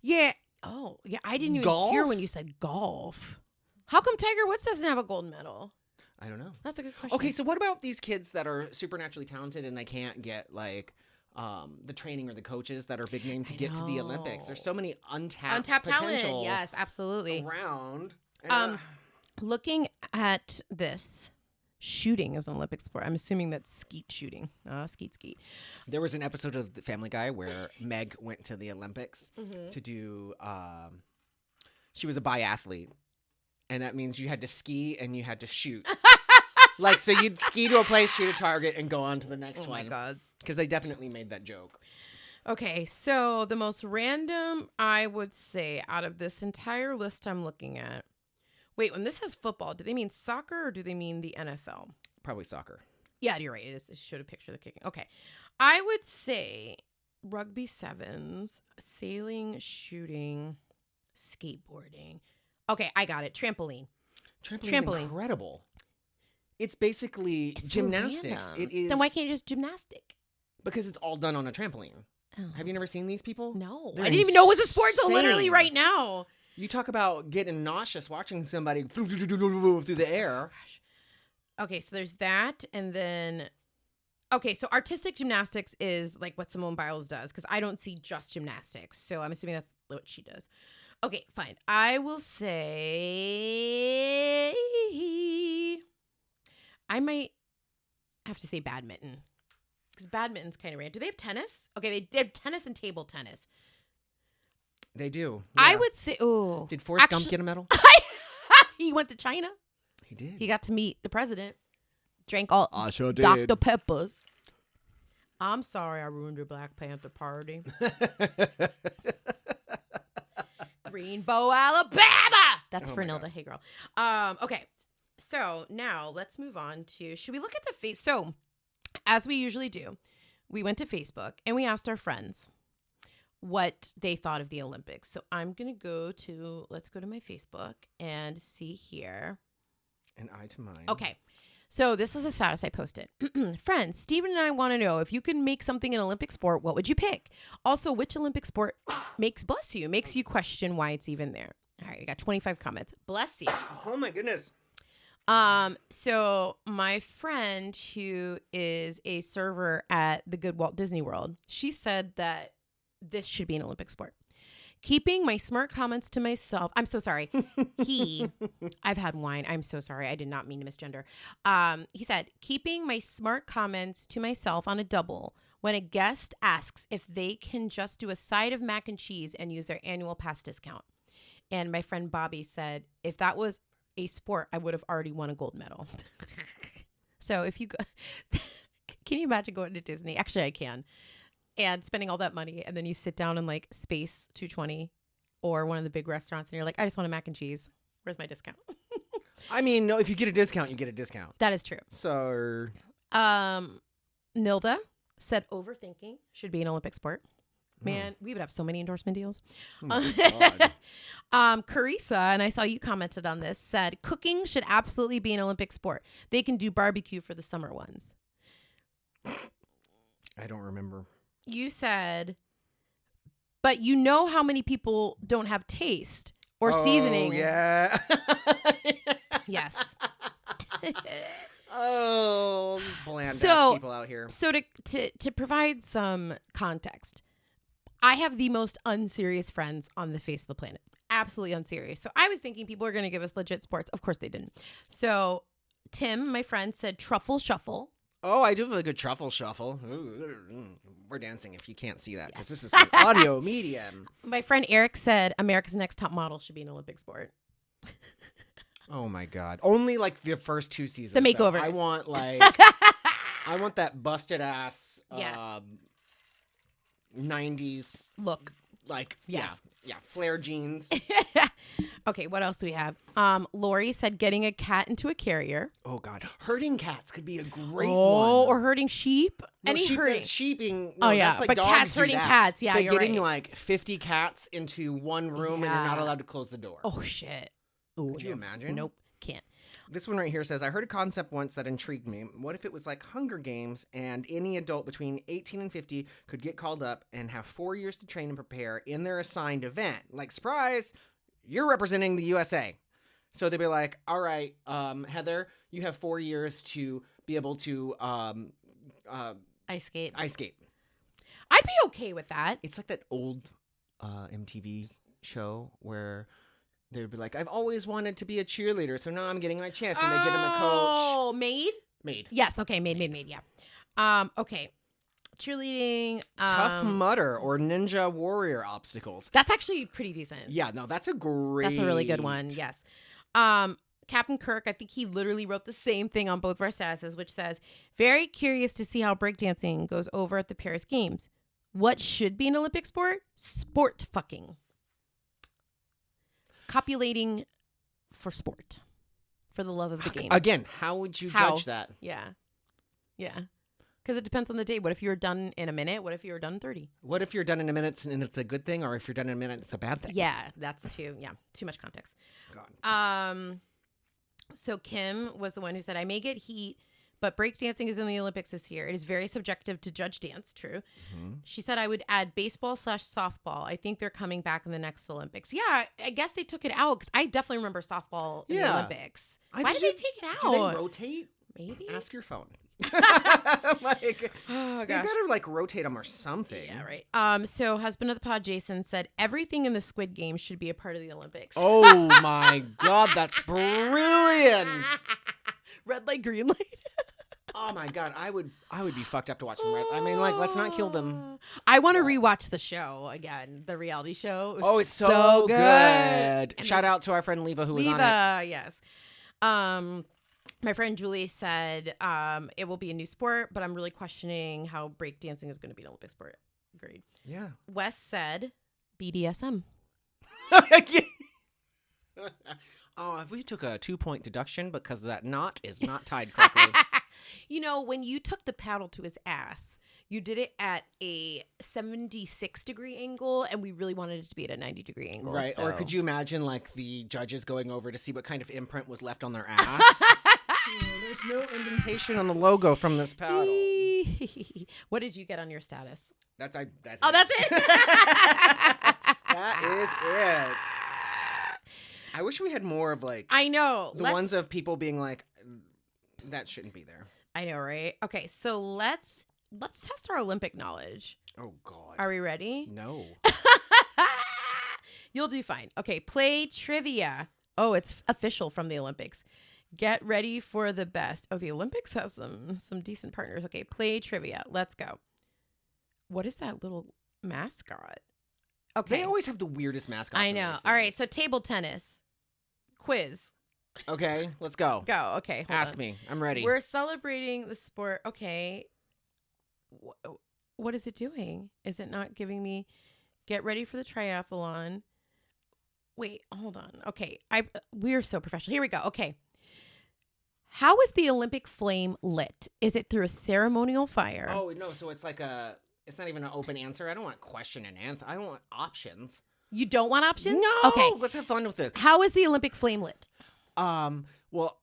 S2: Yeah. Oh yeah, I didn't even
S1: Golf?
S2: hear when you said golf. How come Tiger Woods doesn't have a gold medal?
S1: I don't know.
S2: That's a good question.
S1: Okay, so what about these kids that are supernaturally talented and they can't get like the training or the coaches that are big name to
S2: I
S1: get to the Olympics?
S2: know.
S1: There's so many untapped
S2: talent.
S1: potential
S2: Yes, absolutely.
S1: around.
S2: Looking at this, shooting is an Olympic sport. I'm assuming that's skeet shooting. Skeet.
S1: There was an episode of The Family Guy where Meg went to the Olympics
S2: Mm-hmm.
S1: to do. She was a biathlete, and that means you had to ski and you had to shoot. Like, so you'd ski to a place, shoot a target, and go on to the next
S2: Oh
S1: one.
S2: my god.
S1: Because they definitely made that joke.
S2: Okay, so the most random I would say out of this entire list I'm looking at. Wait, when this says football, do they mean soccer or do they mean the NFL?
S1: Probably soccer.
S2: Yeah, you're right. It showed a picture of the kicking. Okay. I would say rugby sevens, sailing, shooting, skateboarding. Okay, I got it. Trampoline.
S1: Trampoline. Incredible. It's basically
S2: It's so
S1: gymnastics.
S2: random.
S1: It is.
S2: Then why can't you just gymnastic?
S1: Because it's all done on a trampoline. Have you never seen these people?
S2: No.
S1: They're
S2: I didn't even know it was a sport until literally
S1: insane.
S2: right now.
S1: You talk about getting nauseous watching somebody through the air.
S2: Okay, so there's that, and then okay, so artistic gymnastics is like what Simone Biles does because I don't see just gymnastics, so I'm assuming that's what she does. Okay, fine. I will say I might have to say badminton. Because badminton's kind of random. Do they have tennis? Okay, they have tennis and table tennis.
S1: They do.
S2: I
S1: yeah.
S2: would say, oh.
S1: Did Forrest Gump get a medal?
S2: He went to China.
S1: He did.
S2: He got to meet the president. Drank all
S1: I sure did.
S2: Dr. Peppers. I'm sorry I ruined your Black Panther party. Greenbow, Alabama. That's
S1: Oh
S2: for
S1: my
S2: Nilda.
S1: God.
S2: Hey, girl. Okay. So now let's move on to, should we look at the face? So as we usually do, we went to Facebook and we asked our friends what they thought of the Olympics. So I'm going to let's go to my Facebook and see here.
S1: And I to mine.
S2: Okay. So this is a status I posted. Friends, Steven and I want to know if you could make something an Olympic sport, what would you pick? Also, which Olympic sport makes you question why it's even there? All right, we got 25 comments. Bless you.
S1: Oh my goodness.
S2: So my friend who is a server at the Good Walt Disney World, she said that this should be an Olympic sport. Keeping my smart comments to myself. I'm so sorry. I've had wine. I'm so sorry. I did not mean to misgender. He said, keeping my smart comments to myself on a double when a guest asks if they can just do a side of mac and cheese and use their annual pass discount. And my friend Bobby said, if that was a sport, I would have already won a gold medal. So if you go, can you imagine going to Disney? Actually, I can. And spending all that money, and then you sit down in like Space 220 or one of the big restaurants, and you're like, I just want a mac and cheese. Where's my discount?
S1: I mean, no, if you get a discount, you get a discount.
S2: That is true.
S1: So,
S2: Nilda said overthinking should be an Olympic sport. Man, we would have so many endorsement deals.
S1: oh my God.
S2: Carissa, and I saw you commented on this, said cooking should absolutely be an Olympic sport. They can do barbecue for the summer ones.
S1: I don't remember.
S2: You said, but you know how many people don't have taste or seasoning.
S1: Yeah.
S2: Yes.
S1: Oh, these bland
S2: So-
S1: people out here.
S2: So to provide some context, I have the most unserious friends on the face of the planet. Absolutely unserious. So I was thinking people are going to give us legit sports. Of course they didn't. So Tim, my friend, said truffle shuffle.
S1: Oh, I do have a good truffle shuffle. Ooh, we're dancing if you can't see that because this is an audio medium.
S2: My friend Eric said America's Next Top Model should be an Olympic sport.
S1: Oh my God. Only like the first 2 seasons.
S2: The
S1: though.
S2: makeovers.
S1: I want like, I want that busted ass
S2: Yes.
S1: 90s
S2: Look.
S1: like,
S2: Yes.
S1: yeah, flare jeans.
S2: Okay, what else do we have? Lori said getting a cat into a carrier.
S1: Oh God. Herding cats could be a great
S2: Oh,
S1: one.
S2: or herding sheep.
S1: No,
S2: Any
S1: sheep,
S2: herding.
S1: sheeping.
S2: Oh,
S1: No,
S2: yeah,
S1: that's like
S2: but
S1: dogs
S2: cats
S1: do
S2: herding
S1: that.
S2: cats. Yeah,
S1: but
S2: you're
S1: getting
S2: right.
S1: like 50 cats into one room and you're not
S2: Yeah.
S1: allowed to close the door.
S2: Oh shit. Ooh,
S1: Could you imagine?
S2: Nope, can't.
S1: This one right here says, I heard a concept once that intrigued me. What if it was like Hunger Games and any adult between 18 and 50 could get called up and have 4 years to train and prepare in their assigned event? Like, surprise, you're representing the USA. So they'd be like, all right, Heather, you have 4 years to be able to
S2: Ice skate.
S1: ice skate.
S2: I'd be okay with that.
S1: It's like that old MTV show where they would be like, I've always wanted to be a cheerleader, so now I'm getting my chance. And they get him a coach.
S2: Oh, maid?
S1: Maid.
S2: Yes. Okay. Maid. Yeah. Okay. Cheerleading.
S1: Tough Mudder or Ninja Warrior obstacles.
S2: That's actually pretty decent.
S1: Yeah, no, that's a great.
S2: That's a really good one. Yes. Captain Kirk, I think he literally wrote the same thing on both of our statuses, which says, very curious to see how breakdancing goes over at the Paris Games. What should be an Olympic sport? Sport fucking. Copulating for sport. For the love of the game.
S1: Again, how would you judge that?
S2: Yeah. Yeah. Because it depends on the day. What if you're done in a minute? What if you're done in 30?
S1: What if you're done in a minute and it's a good thing, or if you're done in a minute it's a bad thing?
S2: Yeah, that's too much context.
S1: God.
S2: So Kim was the one who said, I may get heat, but breakdancing is in the Olympics this year. It is very subjective to judge dance. True.
S1: Mm-hmm.
S2: She said I would add baseball/softball. I think they're coming back in the next Olympics. Yeah, I guess they took it out because I definitely remember softball in the
S1: Yeah.
S2: Olympics. Why did they take it out?
S1: Do they rotate?
S2: Maybe.
S1: Ask your phone. Like,
S2: Oh
S1: you
S2: gosh.
S1: better like rotate them or something.
S2: Yeah, right. So husband of the pod, Jason, said everything in the Squid Game should be a part of the Olympics.
S1: Oh my God, that's brilliant.
S2: Red light, green light.
S1: Oh my God, I would be fucked up to watch them. I mean, like, let's not kill them.
S2: I want to rewatch the show again, the reality show. It was
S1: Oh, it's so good.
S2: And
S1: Shout out to our friend Leva who was on it.
S2: Leva, yes. My friend Julie said it will be a new sport, but I'm really questioning how breakdancing is going to be an Olympic sport. Agreed.
S1: Yeah.
S2: Wes said BDSM.
S1: Oh, if we took a 2-point deduction because that knot is not tied correctly.
S2: You know, when you took the paddle to his ass, you did it at a 76-degree angle, and we really wanted it to be at a 90-degree angle.
S1: Right.
S2: So.
S1: Or could you imagine like the judges going over to see what kind of imprint was left on their ass? There's no indentation on the logo from this paddle.
S2: What did you get on your status?
S1: That's
S2: Oh,
S1: it.
S2: that's it.
S1: That is it. I wish we had more of like
S2: I know.
S1: the ones of people being like, that shouldn't be there.
S2: I know, right? Okay, so let's test our Olympic knowledge.
S1: Oh God.
S2: Are we ready?
S1: No.
S2: You'll do fine. Okay, play trivia. Oh, it's official from the Olympics. Get ready for the best. Oh, the Olympics has some decent partners. Okay, play trivia. Let's go. What is that little mascot? Okay.
S1: They always have the weirdest mascots.
S2: I
S1: in
S2: know.
S1: these
S2: All right,
S1: things.
S2: so table tennis. Quiz.
S1: Okay, let's go.
S2: Go. Okay, hold
S1: Ask
S2: on.
S1: me. I'm ready.
S2: We're celebrating the sport. Okay. What is it doing? Is it not giving me get ready for the triathlon? Wait, hold on. Okay. We're so professional. Here we go. Okay. How is the Olympic flame lit? Is it through a ceremonial fire?
S1: Oh no, so it's like it's not even an open answer. I don't want question and answer. I don't want options.
S2: You don't want options?
S1: No.
S2: Okay.
S1: Let's have fun with this.
S2: How is the Olympic flame lit?
S1: Well,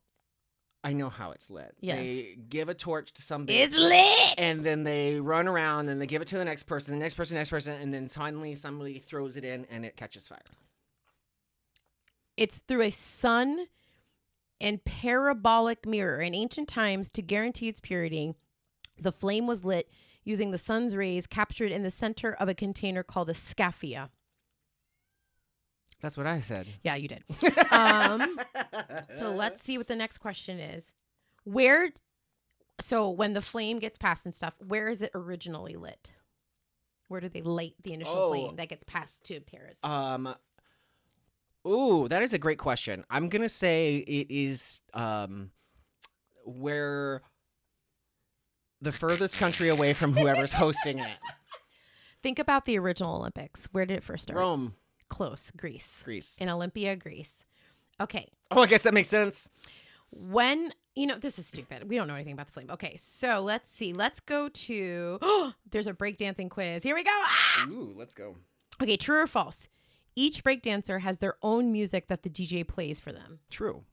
S1: I know how it's lit.
S2: Yes.
S1: They give a torch to somebody.
S2: It's lit.
S1: And then they run around and they give it to the next person, and then finally somebody throws it in and it catches fire.
S2: It's through a sun and parabolic mirror. In ancient times, to guarantee its purity, the flame was lit using the sun's rays captured in the center of a container called a scaphia.
S1: That's what I said.
S2: Yeah, you did. So let's see what the next question is. So when the flame gets passed and stuff, where is it originally lit? Where do they light the initial flame that gets passed to Paris?
S1: Ooh, that is a great question. I'm going to say it is where the furthest country away from whoever's hosting it.
S2: Think about the original Olympics. Where did it first start?
S1: Rome.
S2: Close. Greece.
S1: Greece.
S2: In Olympia, Greece. Okay.
S1: Oh, I guess that makes sense.
S2: When, this is stupid. We don't know anything about the flame. Okay, so let's see. Let's go to, there's a breakdancing quiz. Here we go. Ah!
S1: Ooh, let's go.
S2: Okay, true or false? Each breakdancer has their own music that the DJ plays for them.
S1: True.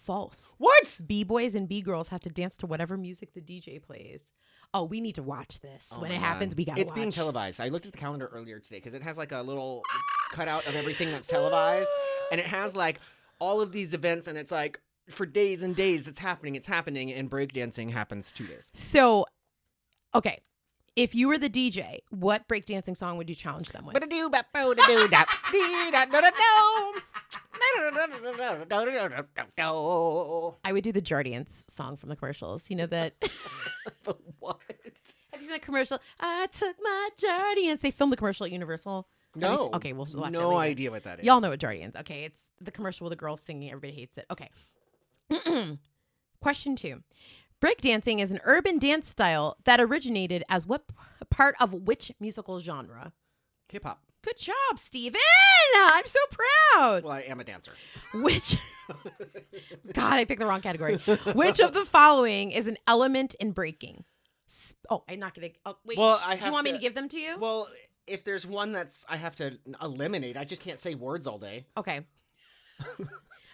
S2: False.
S1: What?
S2: B-boys and B-girls have to dance to whatever music the DJ plays. Oh, we need to watch this.
S1: Oh
S2: when
S1: my
S2: it happens,
S1: God.
S2: we gotta
S1: It's
S2: watch.
S1: being televised. I looked at the calendar earlier today because it has like a little cutout of everything that's televised. And it has like all of these events and it's like for days and days it's happening, and breakdancing happens 2 days.
S2: So, okay. If you were the DJ, what breakdancing song would you challenge them with? I would do the Jardiance song from the commercials. You know that?
S1: What?
S2: Have you seen the commercial? I took my Jardiance. They filmed the commercial at Universal.
S1: No.
S2: Okay, we'll watch it
S1: No
S2: later.
S1: idea what that is.
S2: Y'all know what Jardiance. Okay, it's the commercial with the girls singing. Everybody hates it. Okay. Question 2. Breakdancing is an urban dance style that originated as what part of which musical genre?
S1: Hip hop.
S2: Good job, Steven. I'm so proud.
S1: Well, I am a dancer.
S2: Which, God, I picked the wrong category. Which of the following is an element in breaking? I'm not going to. Oh, wait.
S1: Well,
S2: do you want me to give them to you?
S1: Well, if there's one that's I have to eliminate, I just can't say words all day.
S2: Okay.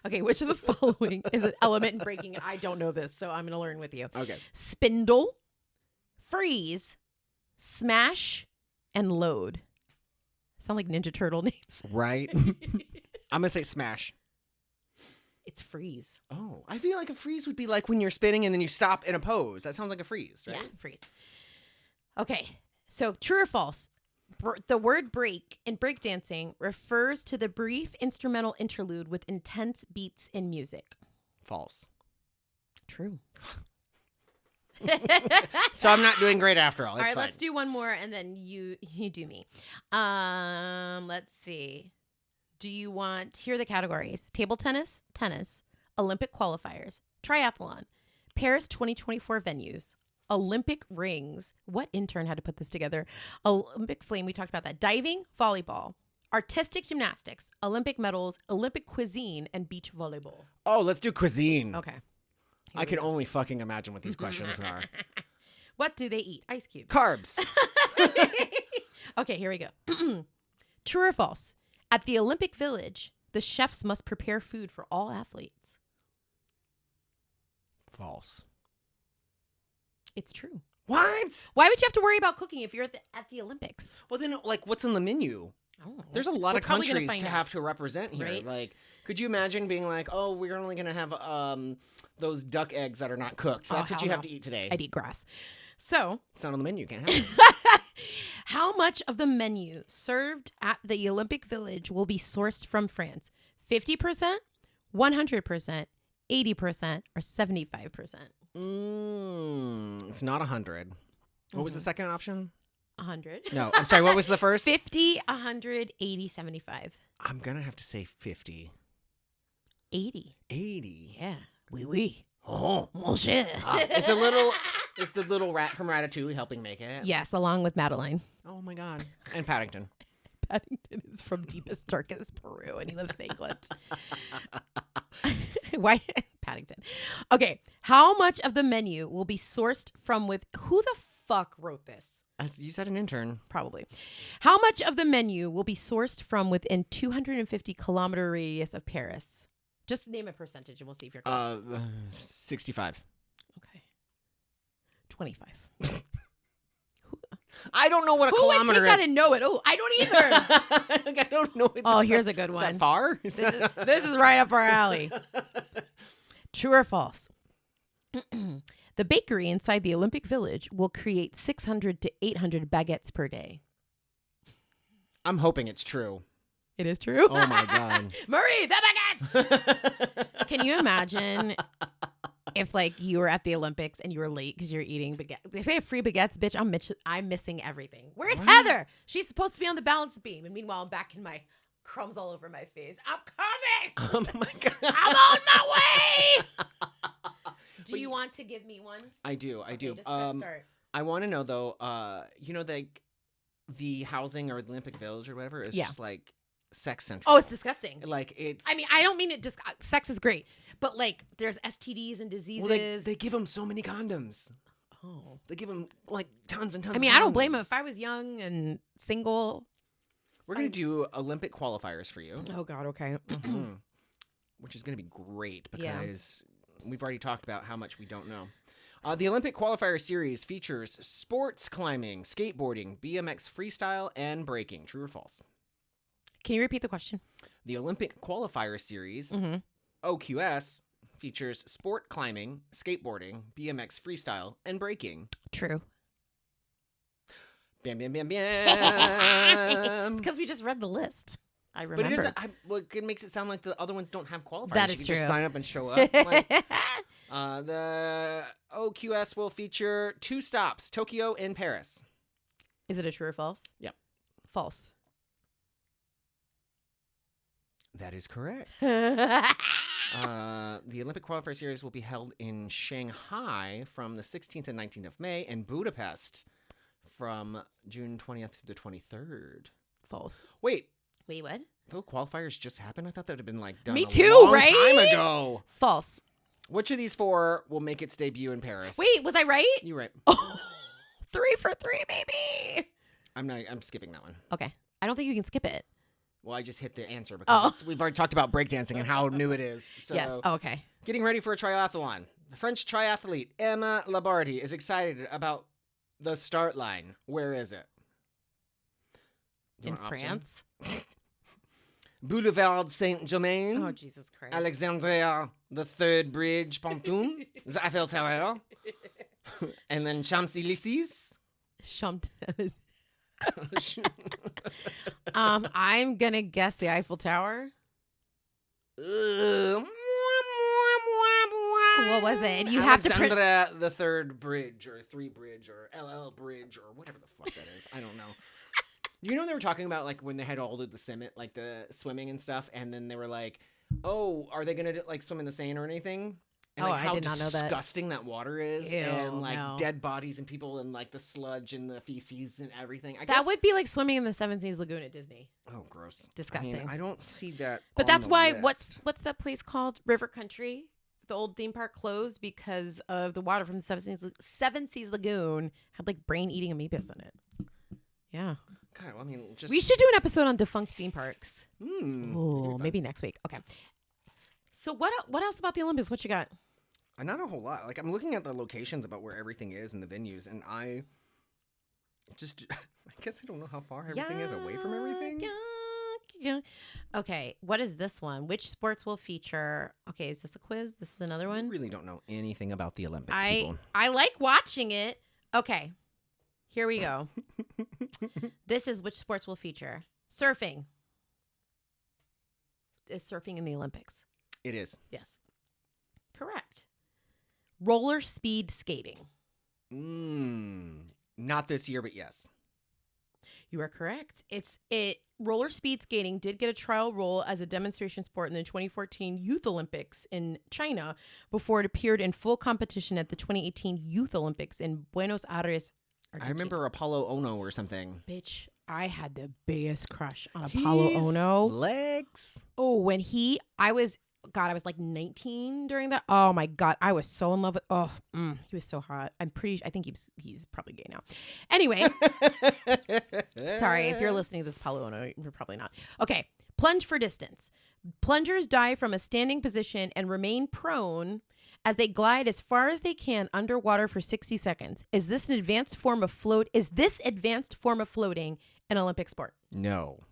S2: Okay, which of the following is an element in breaking? I don't know this, so I'm going to learn with you.
S1: Okay.
S2: Spindle, freeze, smash, and load. Sound like Ninja Turtle names.
S1: Right. I'm gonna say smash.
S2: It's freeze.
S1: Oh, I feel like a freeze would be like when you're spinning and then you stop in a pose. That sounds like a freeze, right?
S2: Yeah, freeze. Okay, so true or false? The word break in breakdancing refers to the brief instrumental interlude with intense beats in music.
S1: False.
S2: True.
S1: So I'm not doing great after all.
S2: All
S1: It's
S2: right,
S1: fine.
S2: let's do one more and then you do me. Let's see. Do you want, here are the categories: table tennis, tennis, Olympic qualifiers, triathlon, Paris 2024 venues, Olympic rings. What intern had to put this together? Olympic flame, we talked about that. Diving, volleyball, artistic gymnastics, Olympic medals, Olympic cuisine, and beach volleyball.
S1: Oh, let's do cuisine.
S2: Okay.
S1: I can only fucking imagine what these questions are.
S2: What do they eat? Ice cubes.
S1: Carbs.
S2: Okay, here we go. True or false? At the Olympic Village, the chefs must prepare food for all athletes.
S1: False.
S2: It's true.
S1: What?
S2: Why would you have to worry about cooking if you're at the Olympics?
S1: Well, then, like, what's in the menu?
S2: I don't know.
S1: There's a lot
S2: We're
S1: of
S2: probably gonna
S1: countries
S2: find
S1: to
S2: out.
S1: have to represent here.
S2: Right?
S1: Like, could you imagine being like, oh, we're only going to have those duck eggs that are not cooked.
S2: Oh,
S1: That's what
S2: hell
S1: you have
S2: no.
S1: to eat today.
S2: I'd eat grass. So,
S1: It's not on the menu. Can't have it.
S2: how much of the menu served at the Olympic Village will be sourced from France? 50%, 100%, 80%, or 75%?
S1: It's not 100. What was the second option?
S2: 100.
S1: No, I'm sorry. What was the first?
S2: 50, 100, 80, 75.
S1: I'm going to have to say 50.
S2: 80.
S1: 80.
S2: Yeah. Oui, oui.
S1: Oh.
S2: Mon cher.
S1: Is the little rat from Ratatouille helping make it?
S2: Yes, along with Madeline.
S1: Oh my God. And Paddington.
S2: Paddington is from deepest, darkest Peru, and he lives in England. Why Paddington? Okay, how much of the menu will be sourced from with? Who the fuck wrote this?
S1: As you said, an intern.
S2: Probably. How much of the menu will be sourced from within 250-kilometer radius of Paris? Just name a percentage, and we'll see if you're close.
S1: 65.
S2: Okay. 25.
S1: I don't know what a
S2: Who would
S1: kilometer
S2: take that
S1: is.
S2: and know it? Oh, I don't either.
S1: Like, I don't know.
S2: Oh,
S1: Is
S2: here's
S1: that-
S2: a good
S1: Is
S2: one.
S1: that far?
S2: This is right up our alley. True or false? The bakery inside the Olympic Village will create 600 to 800 baguettes per day.
S1: I'm hoping it's true.
S2: It is true.
S1: Oh my God.
S2: Marie, the baguettes! Can you imagine if like you were at the Olympics and you were late because you're eating baguette? If they have free baguettes, bitch, I'm missing everything. Where's
S1: Right.
S2: Heather? She's supposed to be on the balance beam. And meanwhile, I'm back in my crumbs all over my face. I'm coming.
S1: Oh my God.
S2: I'm on my way. Do you want to give me one?
S1: I do.
S2: Okay,
S1: Just
S2: press start.
S1: I want to know though. The housing or the Olympic Village or whatever is
S2: Yeah.
S1: just like sex central.
S2: Oh, it's disgusting.
S1: like it's.
S2: I mean, I don't mean it just sex is great, but like there's STDs and diseases.
S1: well, they give them so many condoms.
S2: oh.
S1: They give them like tons and tons.
S2: I mean,
S1: of
S2: I don't blame him.
S1: condoms.
S2: If I was young and single.
S1: We're gonna do Olympic qualifiers for you.
S2: Oh God. Okay.
S1: Mhm. Which is going to be great
S2: Yeah.
S1: because we've already talked about how much we don't know. The Olympic Qualifier Series features sports climbing, skateboarding, BMX freestyle, and breaking. True or false?
S2: Can you repeat the question?
S1: The Olympic Qualifier Series,
S2: Mm-hmm.
S1: OQS, features sport climbing, skateboarding, BMX freestyle, and breaking.
S2: True.
S1: Bam, bam, bam,
S2: It's
S1: bam.
S2: because we just read the list. I
S1: But
S2: remember.
S1: it doesn't. It makes it sound like the other ones don't have qualifiers.
S2: That
S1: You
S2: is
S1: can
S2: true.
S1: Just sign up and show up. Like, the OQS will feature 2 stops: Tokyo and Paris.
S2: Is it a true or false?
S1: Yep.
S2: False.
S1: That is correct.
S2: oh,
S1: The Olympic Qualifier Series will be held in Shanghai from the 16th and 19th of May, and Budapest from June 20th to the 23rd.
S2: false.
S1: Wait,
S2: Wait, what?
S1: the qualifiers just happened? I thought that would have been like done
S2: Me
S1: a
S2: too,
S1: long
S2: right?
S1: time ago.
S2: False.
S1: Which of these 4 will make its debut in Paris?
S2: Wait, was I right?
S1: You're right.
S2: Oh, 3 for 3, baby.
S1: I'm skipping that one.
S2: Okay. I don't think you can skip it.
S1: Well, I just hit the answer because
S2: Oh.
S1: we've already talked about breakdancing and how new it is. So,
S2: Yes. Oh, okay.
S1: getting ready for a triathlon. The French triathlete Emma Labarty is excited about the start line. Where is it? Do you
S2: In
S1: want an option?
S2: France.
S1: Boulevard Saint-Germain.
S2: Oh, Jesus Christ.
S1: Alexandria, the Third Bridge, Pontoon, the Eiffel Tower, and then Champs-Élysées.
S2: I'm going to guess the Eiffel Tower.
S1: What
S2: was it? You have to
S1: Alexandria, the Third Bridge, or Three Bridge, or LL Bridge, or whatever the fuck that is. I don't know. You know they were talking about like when they had all of the like the swimming and stuff, and then they were like, "Oh, are they gonna like swim in the Seine or anything?" And like
S2: I did not know that.
S1: How disgusting that water is,
S2: Ew,
S1: and like
S2: no.
S1: dead bodies and people, and like the sludge and the feces and everything. I
S2: That
S1: guess...
S2: would be like swimming in the Seven Seas Lagoon at Disney.
S1: Oh, gross!
S2: Disgusting.
S1: I mean, I don't see that.
S2: But
S1: on
S2: that's
S1: the
S2: why
S1: list.
S2: what's that place called? River Country. The old theme park closed because of the water from the Seven Seas Lagoon had like brain-eating amoebas in it. Yeah.
S1: God, I mean, just
S2: We should do an episode on defunct theme parks.
S1: that'd be
S2: Maybe next week. Okay. So what else about the Olympics? What you got?
S1: Not a whole lot. Like I'm looking at the locations about where everything is and the venues, and I guess I don't know how far everything is away from everything.
S2: Yeah. Okay, what is this one? Which sports will feature? Okay, is this a quiz? This is another
S1: I
S2: one.
S1: really don't know anything about the Olympics, people.
S2: I like watching it. Okay, here we go. This is which sports will feature. Surfing. Is surfing in the Olympics?
S1: It is.
S2: Yes. Correct. Roller speed skating.
S1: Not this year, but yes.
S2: You are correct. Roller speed skating did get a trial role as a demonstration sport in the 2014 Youth Olympics in China before it appeared in full competition at the 2018 Youth Olympics in Buenos Aires, Argentina.
S1: I remember Apollo Ono or something.
S2: Bitch, I had the biggest crush on Apollo Ono.
S1: Legs.
S2: Oh, when I was like 19 during that. Oh my God, I was so in love with. He was so hot. I think he's probably gay now. Anyway, sorry if you're listening to this Apollo Ono, you're probably not. Okay, plunge for distance. Plungers dive from a standing position and remain prone as they glide as far as they can underwater for 60 seconds. Is this advanced form of floating an Olympic sport?
S1: No.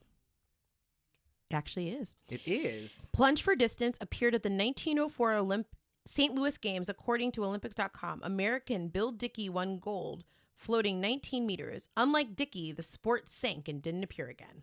S2: It actually is.
S1: It is.
S2: Plunge for distance appeared at the 1904 St. Louis Games, according to Olympics.com. American Bill Dickey won gold, floating 19 meters. Unlike Dickey, the sport sank and didn't appear again.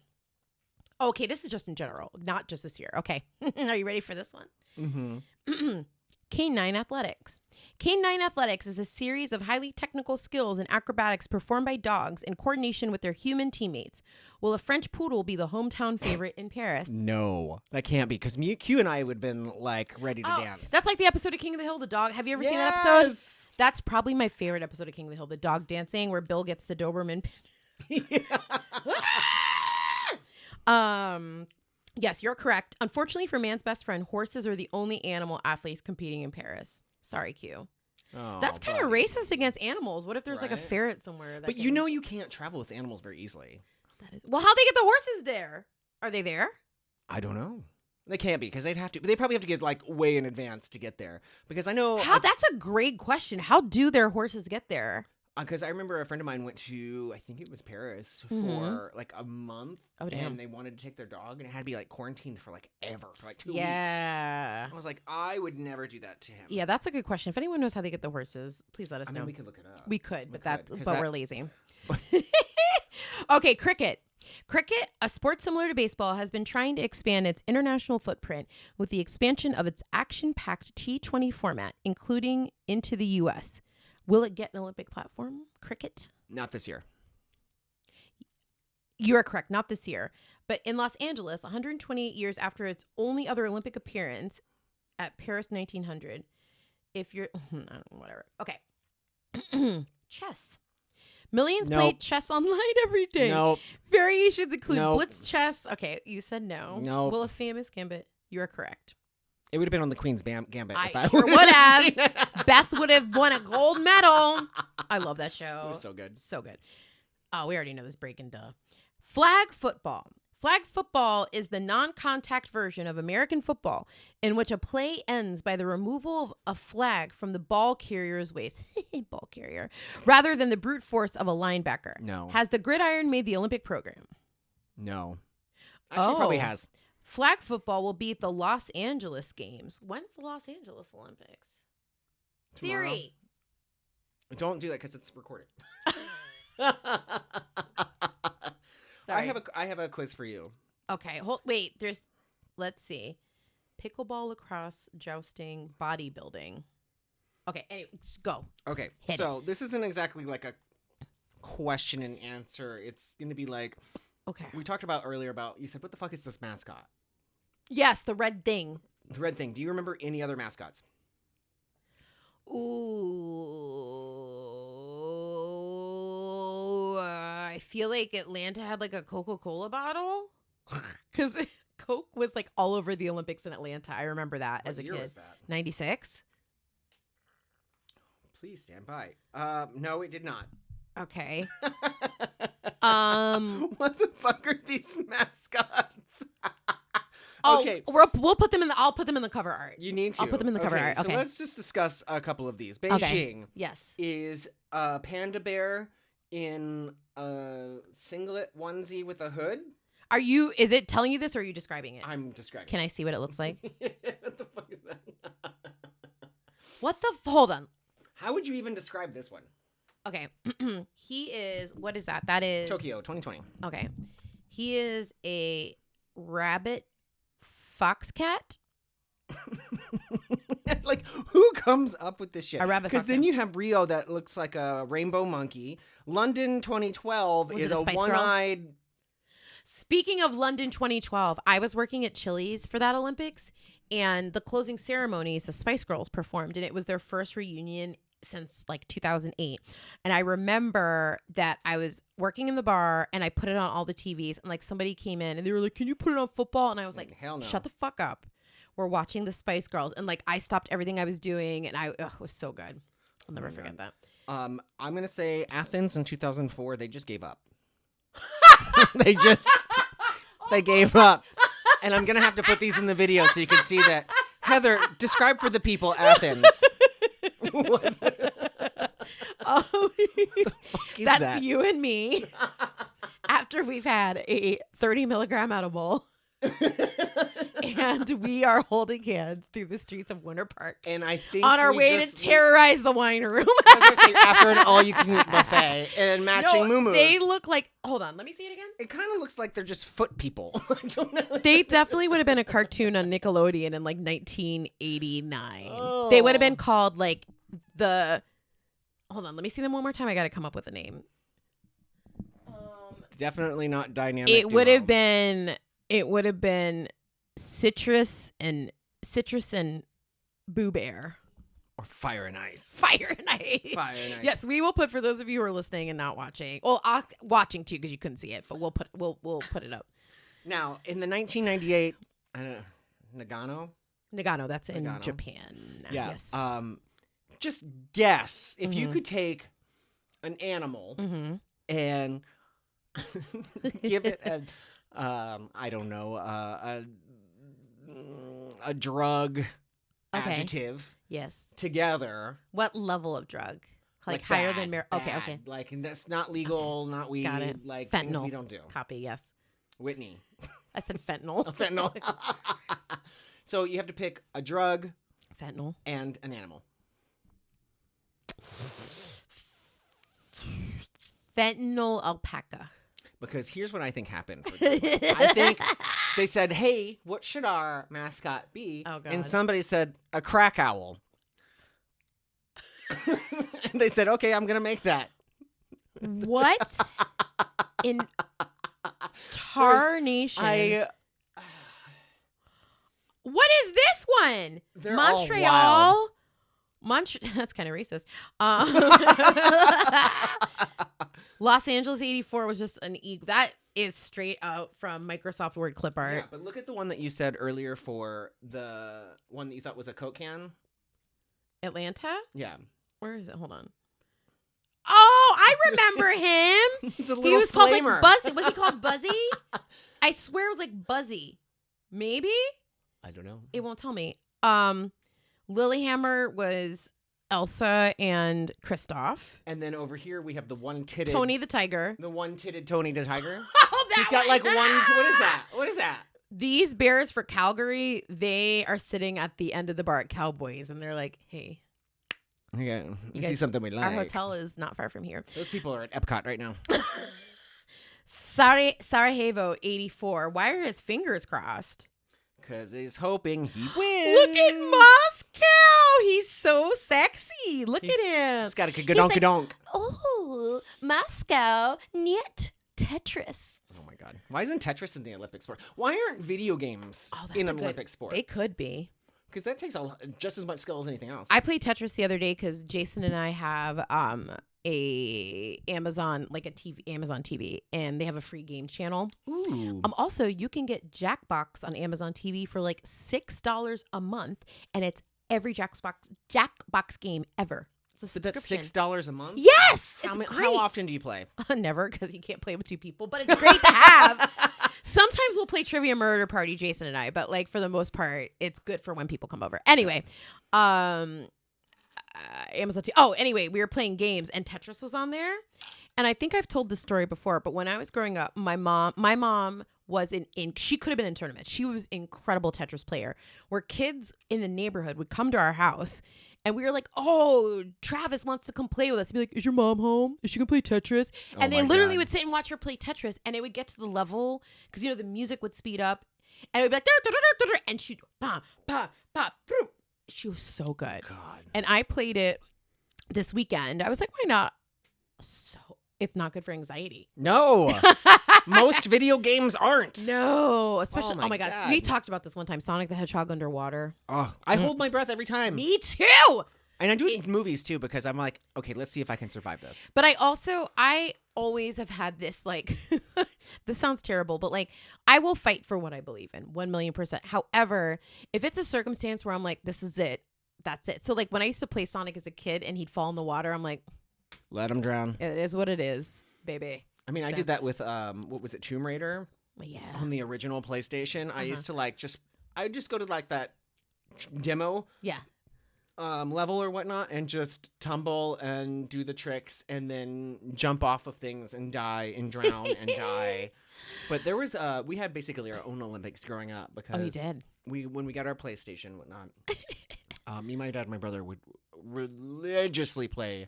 S2: Okay, this is just in general, not just this year. Okay, are you ready for this one?
S1: Mm-hmm.
S2: Canine Athletics. Canine Athletics is a series of highly technical skills and acrobatics performed by dogs in coordination with their human teammates. Will a French poodle be the hometown favorite in Paris?
S1: No, that can't be, because Q and I would have been like ready to dance.
S2: That's like the episode of King of the Hill, the dog. Have you ever seen that episode? That's probably my favorite episode of King of the Hill, the dog dancing, where Bill gets the Doberman. Yes, you're correct. Unfortunately for man's best friend, horses are the only animal athletes competing in Paris. Sorry, Q.
S1: Oh,
S2: That's kind of racist against animals. What if there's like a
S1: Right?
S2: ferret somewhere?
S1: But you know you can't travel with animals very easily.
S2: Well, how'd they get the horses there? Are they there?
S1: I don't know. They can't be, because they probably have to get like way in advance to get there. Because I know
S2: That's a great question. How do their horses get there?
S1: because I remember a friend of mine went to, I think it was Paris,
S2: Mhm.
S1: for like a month.
S2: Oh, damn.
S1: And they wanted to take their dog, and it had to be like quarantined for like ever, for like 2 weeks.
S2: Yeah.
S1: I was like, I would never do that to him.
S2: Yeah, that's a good question. If anyone knows how they get the horses, please let us
S1: I
S2: know.
S1: mean, we could look it up.
S2: We could, but
S1: could, 'cause
S2: we're lazy. Okay, cricket. Cricket, a sport similar to baseball, has been trying to expand its international footprint with the expansion of its action-packed T20 format, including into the U.S. Will it get an Olympic platform? Cricket?
S1: Not this year.
S2: You are correct, not this year. But in Los Angeles, 128 years after its only other Olympic appearance at Paris 1900, if you're, whatever. Okay. Chess. Millions play
S1: Nope.
S2: chess online every day.
S1: Nope.
S2: Variations include
S1: Nope.
S2: blitz chess. Okay, you said no.
S1: Nope.
S2: Will a famous gambit? You are correct.
S1: It would have been on the Queen's Gambit.
S2: I
S1: if I
S2: sure
S1: would've
S2: would have.
S1: seen it.
S2: Beth would have won a gold medal. I love that show.
S1: It was so good.
S2: So good. Oh, we already know this breaking duh. Flag football. Flag football is the non-contact version of American football in which a play ends by the removal of a flag from the ball carrier's waist. Ball carrier. Rather than the brute force of a linebacker.
S1: No.
S2: Has the gridiron made the Olympic program?
S1: No. Actually, it probably
S2: Oh.
S1: has.
S2: Flag football will be at the Los Angeles Games. When's the Los Angeles Olympics?
S1: Tomorrow.
S2: Siri.
S1: Don't do that because it's recorded.
S2: Sorry.
S1: I have a quiz for you.
S2: Okay. Let's see. Pickleball, lacrosse, jousting, bodybuilding. Okay. Anyway, just go.
S1: Okay.
S2: Hit
S1: So this isn't exactly like a question and answer. It's going to be like,
S2: Okay.
S1: we talked about earlier about, you said, what the fuck is this mascot?
S2: Yes, the red thing.
S1: The red thing. Do you remember any other mascots?
S2: Ooh. I feel like Atlanta had like a Coca-Cola bottle. Because Coke was like all over the Olympics in Atlanta. I remember that as a
S1: What year
S2: kid.
S1: was that?
S2: 96.
S1: Please stand by. No, it did not.
S2: Okay.
S1: What the fuck are these mascots?
S2: Oh,
S1: Okay.
S2: we'll put them in I'll put them in the cover art.
S1: You need to.
S2: I'll put them in the cover art. Okay.
S1: So let's just discuss a couple of these. Beijing
S2: Yes.
S1: is a panda bear in a singlet onesie with a hood.
S2: Is it telling you this or are you describing it?
S1: I'm describing.
S2: Can I see what it looks like?
S1: What the fuck is that?
S2: Hold on.
S1: How would you even describe this one?
S2: Okay. He is, what is that? That is
S1: Tokyo 2020.
S2: Okay. He is a rabbit fox cat.
S1: Like, who comes up with this shit?
S2: A rabbit
S1: Because
S2: fox
S1: then
S2: cat.
S1: you have Rio that looks like a rainbow monkey. London 2012
S2: Was
S1: is
S2: it a
S1: a
S2: Spice Girl?
S1: one-eyed.
S2: Speaking of London 2012, I was working at Chili's for that Olympics, and the closing ceremonies, the Spice Girls performed, and it was their first reunion since like 2008. And I remember that I was working in the bar and I put it on all the TVs, and like somebody came in and they were like, "Can you put it on football?" And I was like,
S1: Hell no.
S2: "Shut the fuck up. We're watching the Spice Girls." And like I stopped everything I was doing, and it was so good. I'll never forget that.
S1: I'm gonna say Athens in 2004. They just gave up. They gave up. And I'm gonna have to put these in the video so you can see that. Heather, describe for the people Athens. What
S2: Oh,
S1: the fuck is
S2: that's
S1: that?
S2: you and me after we've had a 30 milligram edible. And we are holding hands through the streets of Winter Park
S1: And I think
S2: on our
S1: we
S2: way
S1: just-
S2: to terrorize the wine room.
S1: I was gonna say after an all-you-can-eat buffet and matching
S2: No,
S1: muumuus.
S2: they look like. Hold on, let me see it again.
S1: It kind of looks like they're just foot people. I don't know.
S2: They definitely would have been a cartoon on Nickelodeon in like 1989.
S1: Oh.
S2: They would have been called like the. Hold on, let me see them one more time. I got to come up with a name.
S1: Definitely not dynamic.
S2: It would
S1: duo.
S2: have been. It would have been Citrus and Boo Bear.
S1: or Fire and Ice.
S2: Fire and Ice.
S1: Fire and Ice.
S2: Yes, we will put, for those of you who are listening and not watching. Well, watching too because you couldn't see it, but we'll put it up.
S1: Now, in the 1998 Nagano.
S2: Nagano, that's in
S1: Nagano.
S2: Japan.
S1: Yeah.
S2: Yes.
S1: Just guess if you
S2: Mhm.
S1: could take an animal
S2: Mm-hmm.
S1: and give it a I don't know, a drug adjective
S2: Yes.
S1: together.
S2: What level of drug? Like higher than
S1: bad,
S2: Okay.
S1: bad.
S2: Okay.
S1: Like, and that's not legal, not weed.
S2: Got it.
S1: Like things
S2: Fentanyl.
S1: we don't do.
S2: Copy. Yes.
S1: Whitney.
S2: I said fentanyl.
S1: Fentanyl. So you have to pick a drug
S2: Fentanyl.
S1: and an animal.
S2: Fentanyl alpaca.
S1: Because here's what I think happened. For this one. I think they said, "Hey, what should our mascot be?"
S2: Oh, God.
S1: And somebody said, "A crack owl." And they said, "Okay, I'm gonna make that."
S2: What in tarnation? What is this one?
S1: They're all
S2: Montreal. That's kind of racist. Los Angeles 84 was just an that is straight out from Microsoft Word clip art.
S1: Yeah, but look at the one that you said earlier for the one that you thought was a Coke can.
S2: Atlanta?
S1: Yeah.
S2: Where is it? Hold on. Oh, I remember him.
S1: He's a
S2: He
S1: little
S2: was called like
S1: flamer.
S2: Buzzy. Was he called Buzzy? I swear it was like Buzzy. Maybe?
S1: I don't know.
S2: It won't tell me. Lilyhammer was Elsa and Kristoff.
S1: And then over here we have the one-titted
S2: Tony the Tiger.
S1: the one-titted Tony the Tiger.
S2: Oh, that
S1: He's got
S2: one.
S1: like one. What is that? What is that?
S2: These bears for Calgary, they are sitting at the end of the bar at Cowboys, and they're like, "Hey,
S1: Yeah, you see
S2: guys-
S1: something we like.
S2: our hotel is not far from here."
S1: Those people are at Epcot right now.
S2: Sarajevo 84. Why are his fingers crossed?
S1: Because he's hoping he wins.
S2: Look at Moscow. He's so sexy. Look at him.
S1: He's got a gadonk-gadonk.
S2: Oh, Moscow. Niet Tetris.
S1: Oh my god. Why isn't Tetris in the Olympic sport? Why aren't video games in an Olympic sport?
S2: They could be.
S1: Because that takes just as much skill as anything else.
S2: I played Tetris the other day because Jason and I have a Amazon TV, and they have a free game channel.
S1: Ooh.
S2: Also, you can get Jackbox on Amazon TV for like $6 a month, and it's every Jackbox game ever. It's a subscription.
S1: That's $6 a month?
S2: Yes, it's great.
S1: How often do you play?
S2: Never, because you can't play with two people. But it's great to have. Sometimes we'll play Trivia Murder Party, Jason and I, but like for the most part, it's good for when people come over. Anyway, Amazon. Anyway, we were playing games and Tetris was on there, and I think I've told this story before. But when I was growing up, my mom was she could have been in tournaments. She was an incredible Tetris player. Where kids in the neighborhood would come to our house. And we were like, "Oh, Travis wants to come play with us." He'd be like, "Is your mom home? Is she gonna play Tetris?" And they literally would sit and watch her play Tetris, and it would get to the level because the music would speed up, and it would be like, "Dur, dur, dur, dur, dur," and she'd pa pa pa. She was so good.
S1: God.
S2: And I played it this weekend. I was like, "Why not?" So it's not good for anxiety.
S1: No. Most video games aren't.
S2: No, especially
S1: Oh my
S2: God.
S1: God.
S2: We talked about this one time. Sonic the Hedgehog underwater.
S1: Oh, I hold my breath every time.
S2: Me too.
S1: And I do it in movies too because I'm like, okay, let's see if I can survive this.
S2: But I always have had this, like, this sounds terrible, but like, I will fight for what I believe in 1,000,000%. However, if it's a circumstance where I'm like, this is it, that's it. So like when I used to play Sonic as a kid and he'd fall in the water, I'm like,
S1: Let him drown.
S2: it is what it is, baby.
S1: I mean, I did that with what was it, Tomb Raider
S2: Yeah.
S1: on the original PlayStation. I used to I'd just go to like that demo
S2: Yeah.
S1: level or whatnot and just tumble and do the tricks and then jump off of things and die and drown and die. But there was we had basically our own Olympics growing up because
S2: Oh, you did?
S1: when we got our PlayStation and whatnot, me, my dad, and my brother would religiously play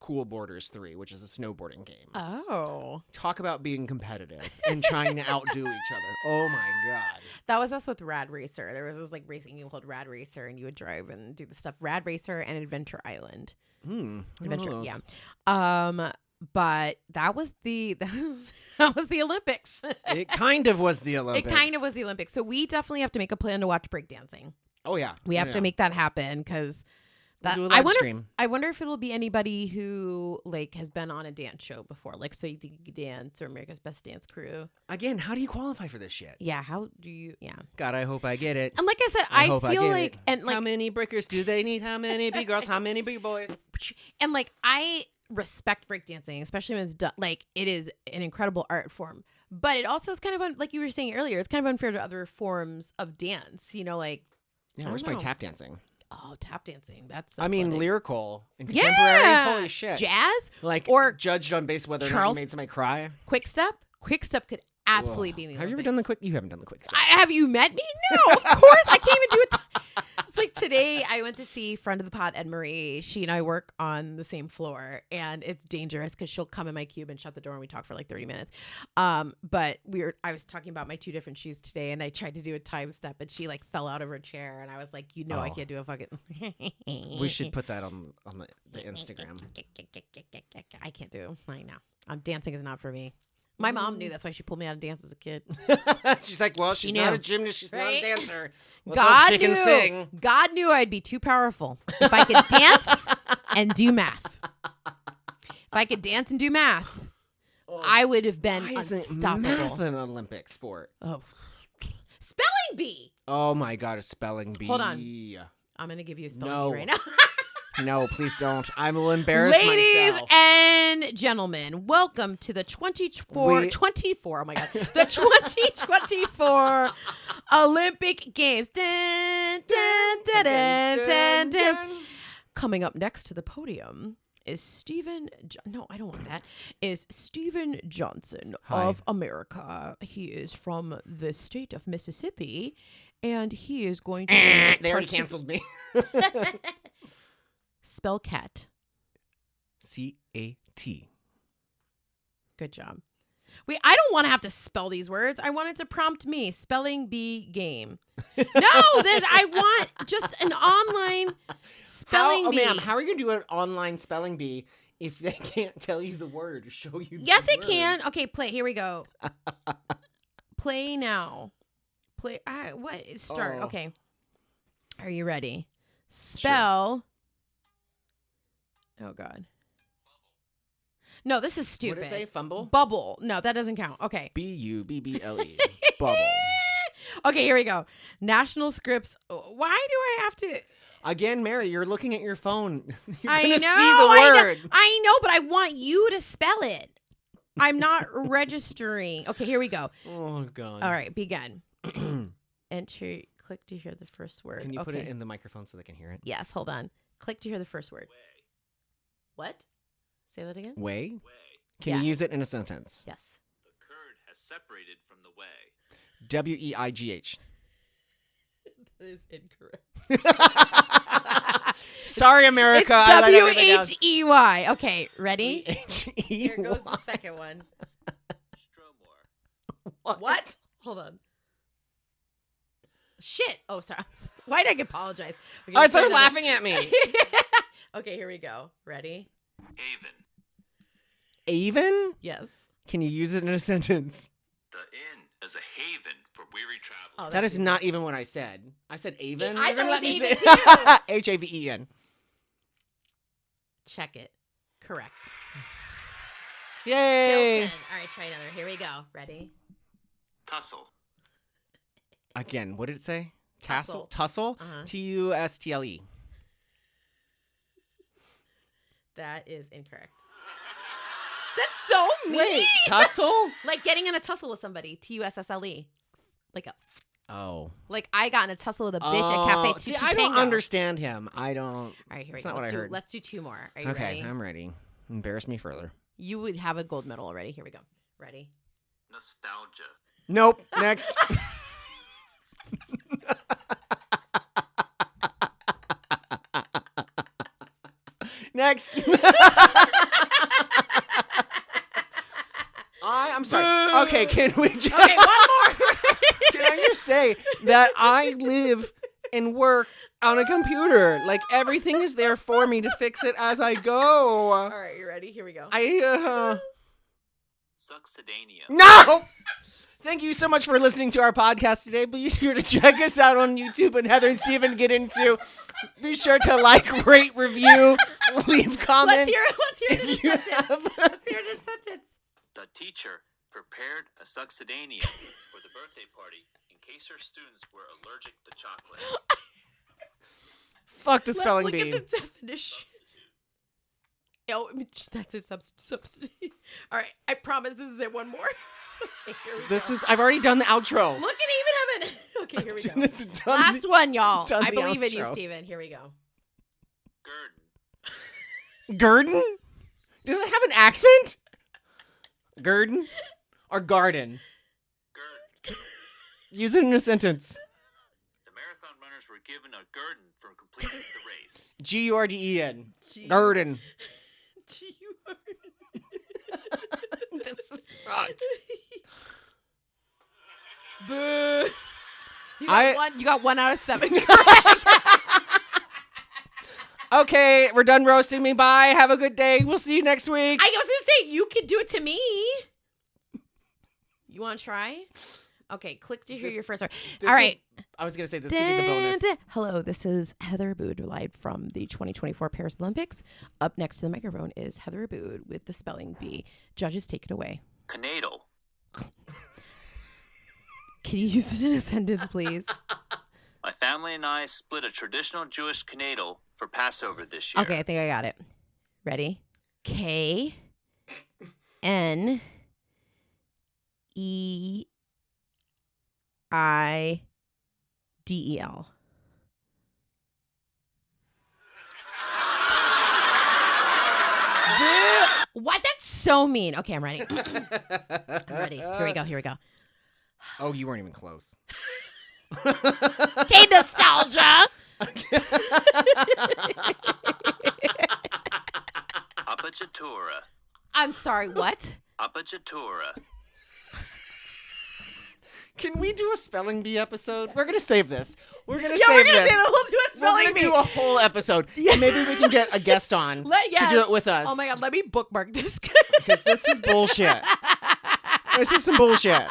S1: Cool Borders 3, which is a snowboarding game.
S2: Oh.
S1: Talk about being competitive and trying to outdo each other. Oh my god.
S2: That was us with Rad Racer. There was this like racing game called Rad Racer, and you would drive and do the stuff. Rad Racer and Adventure Island.
S1: Adventure,
S2: yeah. But that was the that was the Olympics.
S1: It kind of was the Olympics.
S2: It kind of was the Olympics. So we definitely have to make a plan to watch breakdancing.
S1: Oh yeah.
S2: We have to make that happen because that
S1: We'll do a live stream.
S2: I wonder if it'll be anybody who like has been on a dance show before, like So You Think You Can Dance or America's Best Dance Crew.
S1: Again, how do you qualify for this shit?
S2: Yeah, how do you? Yeah,
S1: God, I hope I get it.
S2: and like I said, I
S1: hope
S2: feel
S1: get
S2: like
S1: it.
S2: and like
S1: how many breakers do they need? How many big girls? How many big boys?
S2: and like I respect breakdancing, especially when it's done. Like it is an incredible art form, but it also is kind of like you were saying earlier. It's kind of unfair to other forms of dance. You know, like
S1: Yeah,
S2: I
S1: where's
S2: don't
S1: my
S2: know.
S1: tap dancing?
S2: Oh, tap dancing. That's
S1: I mean,
S2: athletic.
S1: lyrical and contemporary.
S2: Yeah.
S1: Holy shit.
S2: Jazz,
S1: Like,
S2: or
S1: judged on base whether or not
S2: Charles-
S1: you made somebody cry.
S2: quick step. Quick step could absolutely
S1: Ugh.
S2: be in the
S1: Have you ever done the
S2: Olympics.
S1: quick? You haven't done the quick step.
S2: Have you met me? No, of course. I can't even do it. It's like today I went to see friend of the pod, Ed Marie. She and I work on the same floor, and it's dangerous because she'll come in my cube and shut the door, and we talk for like 30 minutes. But I was talking about my two different shoes today, and I tried to do a time step, and she like fell out of her chair, and I was like, I
S1: Oh.
S2: can't do a fucking.
S1: We should put that on the Instagram.
S2: I can't do. I know. Dancing is not for me. My mom knew that's why she pulled me out of dance as a kid.
S1: She's like, well, she's
S2: She
S1: not
S2: knew.
S1: a gymnast. She's not
S2: Right?
S1: a dancer. Let's hope she can sing.
S2: God knew I'd be too powerful if I could dance and do math. If I could dance and do math, I would have been
S1: Why isn't
S2: unstoppable.
S1: math an Olympic sport?
S2: Oh, spelling bee.
S1: Oh my god, a spelling bee.
S2: Hold on. I'm gonna give you a spelling
S1: No.
S2: bee right now.
S1: No, please don't. I will embarrass
S2: Ladies
S1: myself.
S2: and gentlemen, welcome to the 24. Oh my god, the 2024 Olympic Games. Dun, dun, dun, dun, dun, dun. Coming up next to the podium is no, I don't want that. Is Steven Johnson
S1: Hi.
S2: of America. He is from the state of Mississippi, and he is going to.
S1: They already canceled me.
S2: Spell cat.
S1: C-A-T.
S2: Good job. Wait, I don't want to have to spell these words. I want it to prompt me. Spelling bee game. No, I want just an online spelling bee.
S1: Ma'am, how are you going to do an online spelling bee if they can't tell you the word or show you the
S2: Yes, it
S1: word?
S2: can. Okay, play. Here we go. Play now. Play. What? Start.
S1: Oh.
S2: Okay. Are you ready? Spell. Oh, God. No, this is stupid.
S1: What did it say? Fumble?
S2: Bubble. No, that doesn't count. Okay.
S1: B-U-B-B-L-E. Bubble.
S2: Okay, here we go. National Scripts. Why do I have to?
S1: Again, Mary, you're looking at your phone. You're
S2: I
S1: going
S2: know.
S1: to see the word.
S2: I know, but I want you to spell it. I'm not registering. Okay, here we go.
S1: Oh, God.
S2: All right, begin. Enter. Click to hear the first word.
S1: Can you put
S2: Okay.
S1: it in the microphone so they can hear it?
S2: Yes, hold on. Click to hear the first word. What? Say that again?
S1: Way?
S3: Way.
S1: Can
S2: Yeah.
S1: you use it in a sentence?
S2: Yes.
S3: The curd has separated from the whey.
S1: W-E-I-G-H.
S2: That is incorrect.
S1: Sorry, America.
S2: It's
S1: I let everything down.
S2: W-H-E-Y. Okay, ready?
S1: H-E-Y.
S2: Here goes the second one.
S3: Stromore.
S2: What? Hold on. Shit. Oh, sorry. Why did I apologize? Okay,
S1: I
S2: let's
S1: thought
S2: try
S1: you were laughing at me.
S2: another- Okay, here we go. Ready?
S3: Haven.
S1: Aven?
S2: Yes.
S1: Can you use it in a sentence?
S3: The inn is a haven for weary travelers.
S2: Oh,
S1: That
S2: that's
S1: is not even what I said. I said Aven.
S2: I
S1: You're gonna
S2: thought
S1: let
S2: it was
S1: me
S2: Aven
S1: say H-A-V-E-N.
S2: Check it. Correct.
S1: Yay!
S2: Built in. All right, try another. Here we go. Ready?
S3: Tussle.
S1: Again, what did it say?
S2: Tussle.
S1: Tussle?
S2: Uh-huh.
S1: T-U-S-T-L-E.
S2: That is incorrect. That's so mean.
S1: Wait, tussle?
S2: Like getting in a tussle with somebody. T-U-S-S-L-E.
S1: Oh.
S2: Like I got in a tussle with a bitch at Cafe
S1: See,
S2: Tutu
S1: I don't
S2: Tango.
S1: understand him. I don't.
S2: All right, here we
S1: That's
S2: go.
S1: not what I heard.
S2: Let's do two more. Are you
S1: Okay,
S2: ready?
S1: I'm ready. Embarrass me further.
S2: You would have a gold medal already. Here we go. Ready?
S3: Nostalgia.
S1: Nope. Next. Next. I'm sorry. Okay, can we just
S2: Okay, one more.
S1: can I just say that I live and work on a computer? Like everything is there for me to fix it as I go.
S2: All right, you ready? Here we go.
S3: Succedanea.
S1: No! Thank you so much for listening to our podcast today. Be sure to check us out on YouTube and Heather and Steven get into. Be sure to like, rate, review, leave comments.
S2: Let's hear
S1: if
S2: this
S1: you
S2: sentence.
S1: have-
S2: Let's hear this sentence.
S3: The teacher prepared a succedanea for the birthday party in case her students were allergic to chocolate.
S1: Fuck the spelling
S2: Let's
S1: bee.
S2: look at the definition. Oh, that's it. Subsidy. All right, I promise this is it. One more. Okay, here we go.
S1: I've already done the outro.
S2: Look at even having. Okay, here we go.
S1: Done
S2: Last
S1: the-
S2: one, y'all.
S1: done
S2: I
S1: the
S2: believe in you,
S1: outro.
S2: Steven. Here we go.
S3: Gurdon.
S1: Gurdon? Does it have an accent? Gurdon? Or garden?
S3: Gurdon.
S1: Use it in a sentence.
S3: The marathon runners were given a Gurdon for completing the race.
S1: G-U-R-D-E-N.
S2: G-
S1: Gurdon.
S2: G-U-R.
S1: This is fucked.
S2: Boo.
S1: I-
S2: You got 1 out of 7.
S1: Okay, we're done roasting me. Bye. Have a good day. We'll see you next week.
S2: I was gonna say you could do it to me. You want to try? Okay, click to hear
S1: This-
S2: your first word.
S1: This
S2: All right.
S1: I was going to say this could be the bonus.
S2: Hello, this is Heather Abood live from the 2024 Paris Olympics. Up next to the microphone is Heather Abood with the spelling bee. Judges, take it away.
S3: Canadal.
S2: Can you use it in a sentence, please?
S3: My family and I split a traditional Jewish canadal for Passover this year.
S2: Okay, I think I got it. Ready? K N E I D E L. What? That's so mean. Okay, I'm ready. I'm ready. Here we go.
S1: Oh, you weren't even close.
S2: Okay, nostalgia.
S3: Appoggiatura.
S2: I'm sorry, what?
S3: Appoggiatura.
S1: Can we do a spelling bee episode? We're gonna save this. We're gonna
S2: Yeah,
S1: save
S2: we're gonna
S1: this.
S2: say that. We'll do a
S1: We're
S2: spelling
S1: gonna
S2: bee.
S1: do a whole episode. And maybe we can get a guest on to do it with us.
S2: Oh my god, let me bookmark this.
S1: Because this is bullshit. This is some bullshit.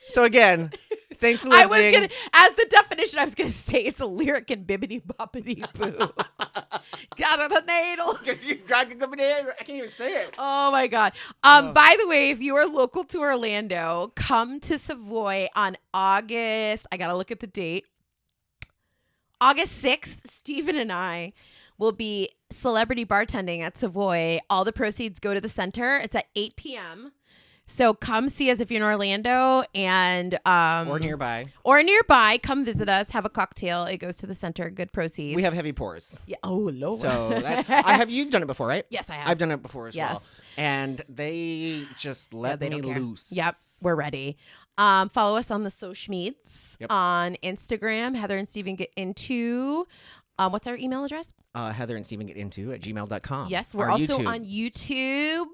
S1: So again, thanks for
S2: I was
S1: listening.
S2: gonna, as the definition, I was gonna say it's a lyric in bibbity boppity boo. Got the needle.
S1: I can't even say it.
S2: Oh my god. By the way, if you are local to Orlando, come to Savoy on August. I gotta look at the date. August 6th, Stephen and I will be celebrity bartending at Savoy. All the proceeds go to the center. It's at 8 p.m. So come see us if you're in Orlando and
S1: Or nearby.
S2: Come visit us. Have a cocktail. It goes to the center. Good proceeds.
S1: We have heavy pours.
S2: Yeah. Oh Lord.
S1: So you've done it before, right?
S2: Yes, I have.
S1: I've done it before as well.
S2: Yes.
S1: And they just let
S2: they
S1: me
S2: don't care.
S1: loose.
S2: Yep, we're ready. Follow us on the social medias.
S1: Yep.
S2: On Instagram, Heather and Steven Get Into. What's our email address?
S1: Heather and Steven Get Into at gmail.com.
S2: Yes, we're
S1: Or
S2: also
S1: YouTube.
S2: on YouTube.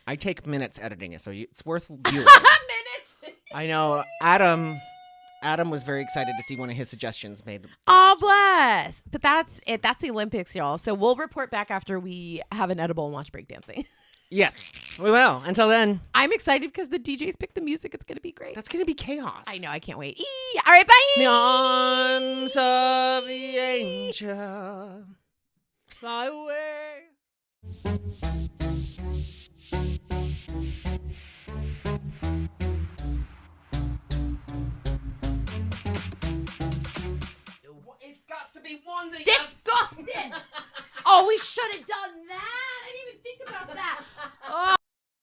S1: I take minutes editing it, so it's worth viewing.
S2: Minutes.
S1: I know. Adam was very excited to see one of his suggestions made.
S2: Oh, bless. But that's it. That's the Olympics, y'all. So we'll report back after we have an edible and watch breakdancing.
S1: Yes, we will. Until then,
S2: I'm excited because the DJs pick the music. It's going to be great.
S1: that's going to be chaos.
S2: I know. I can't wait. All right, bye.
S1: The arms of the angel fly away. It's got to be ones.
S2: Disgusting. Oh, we should have done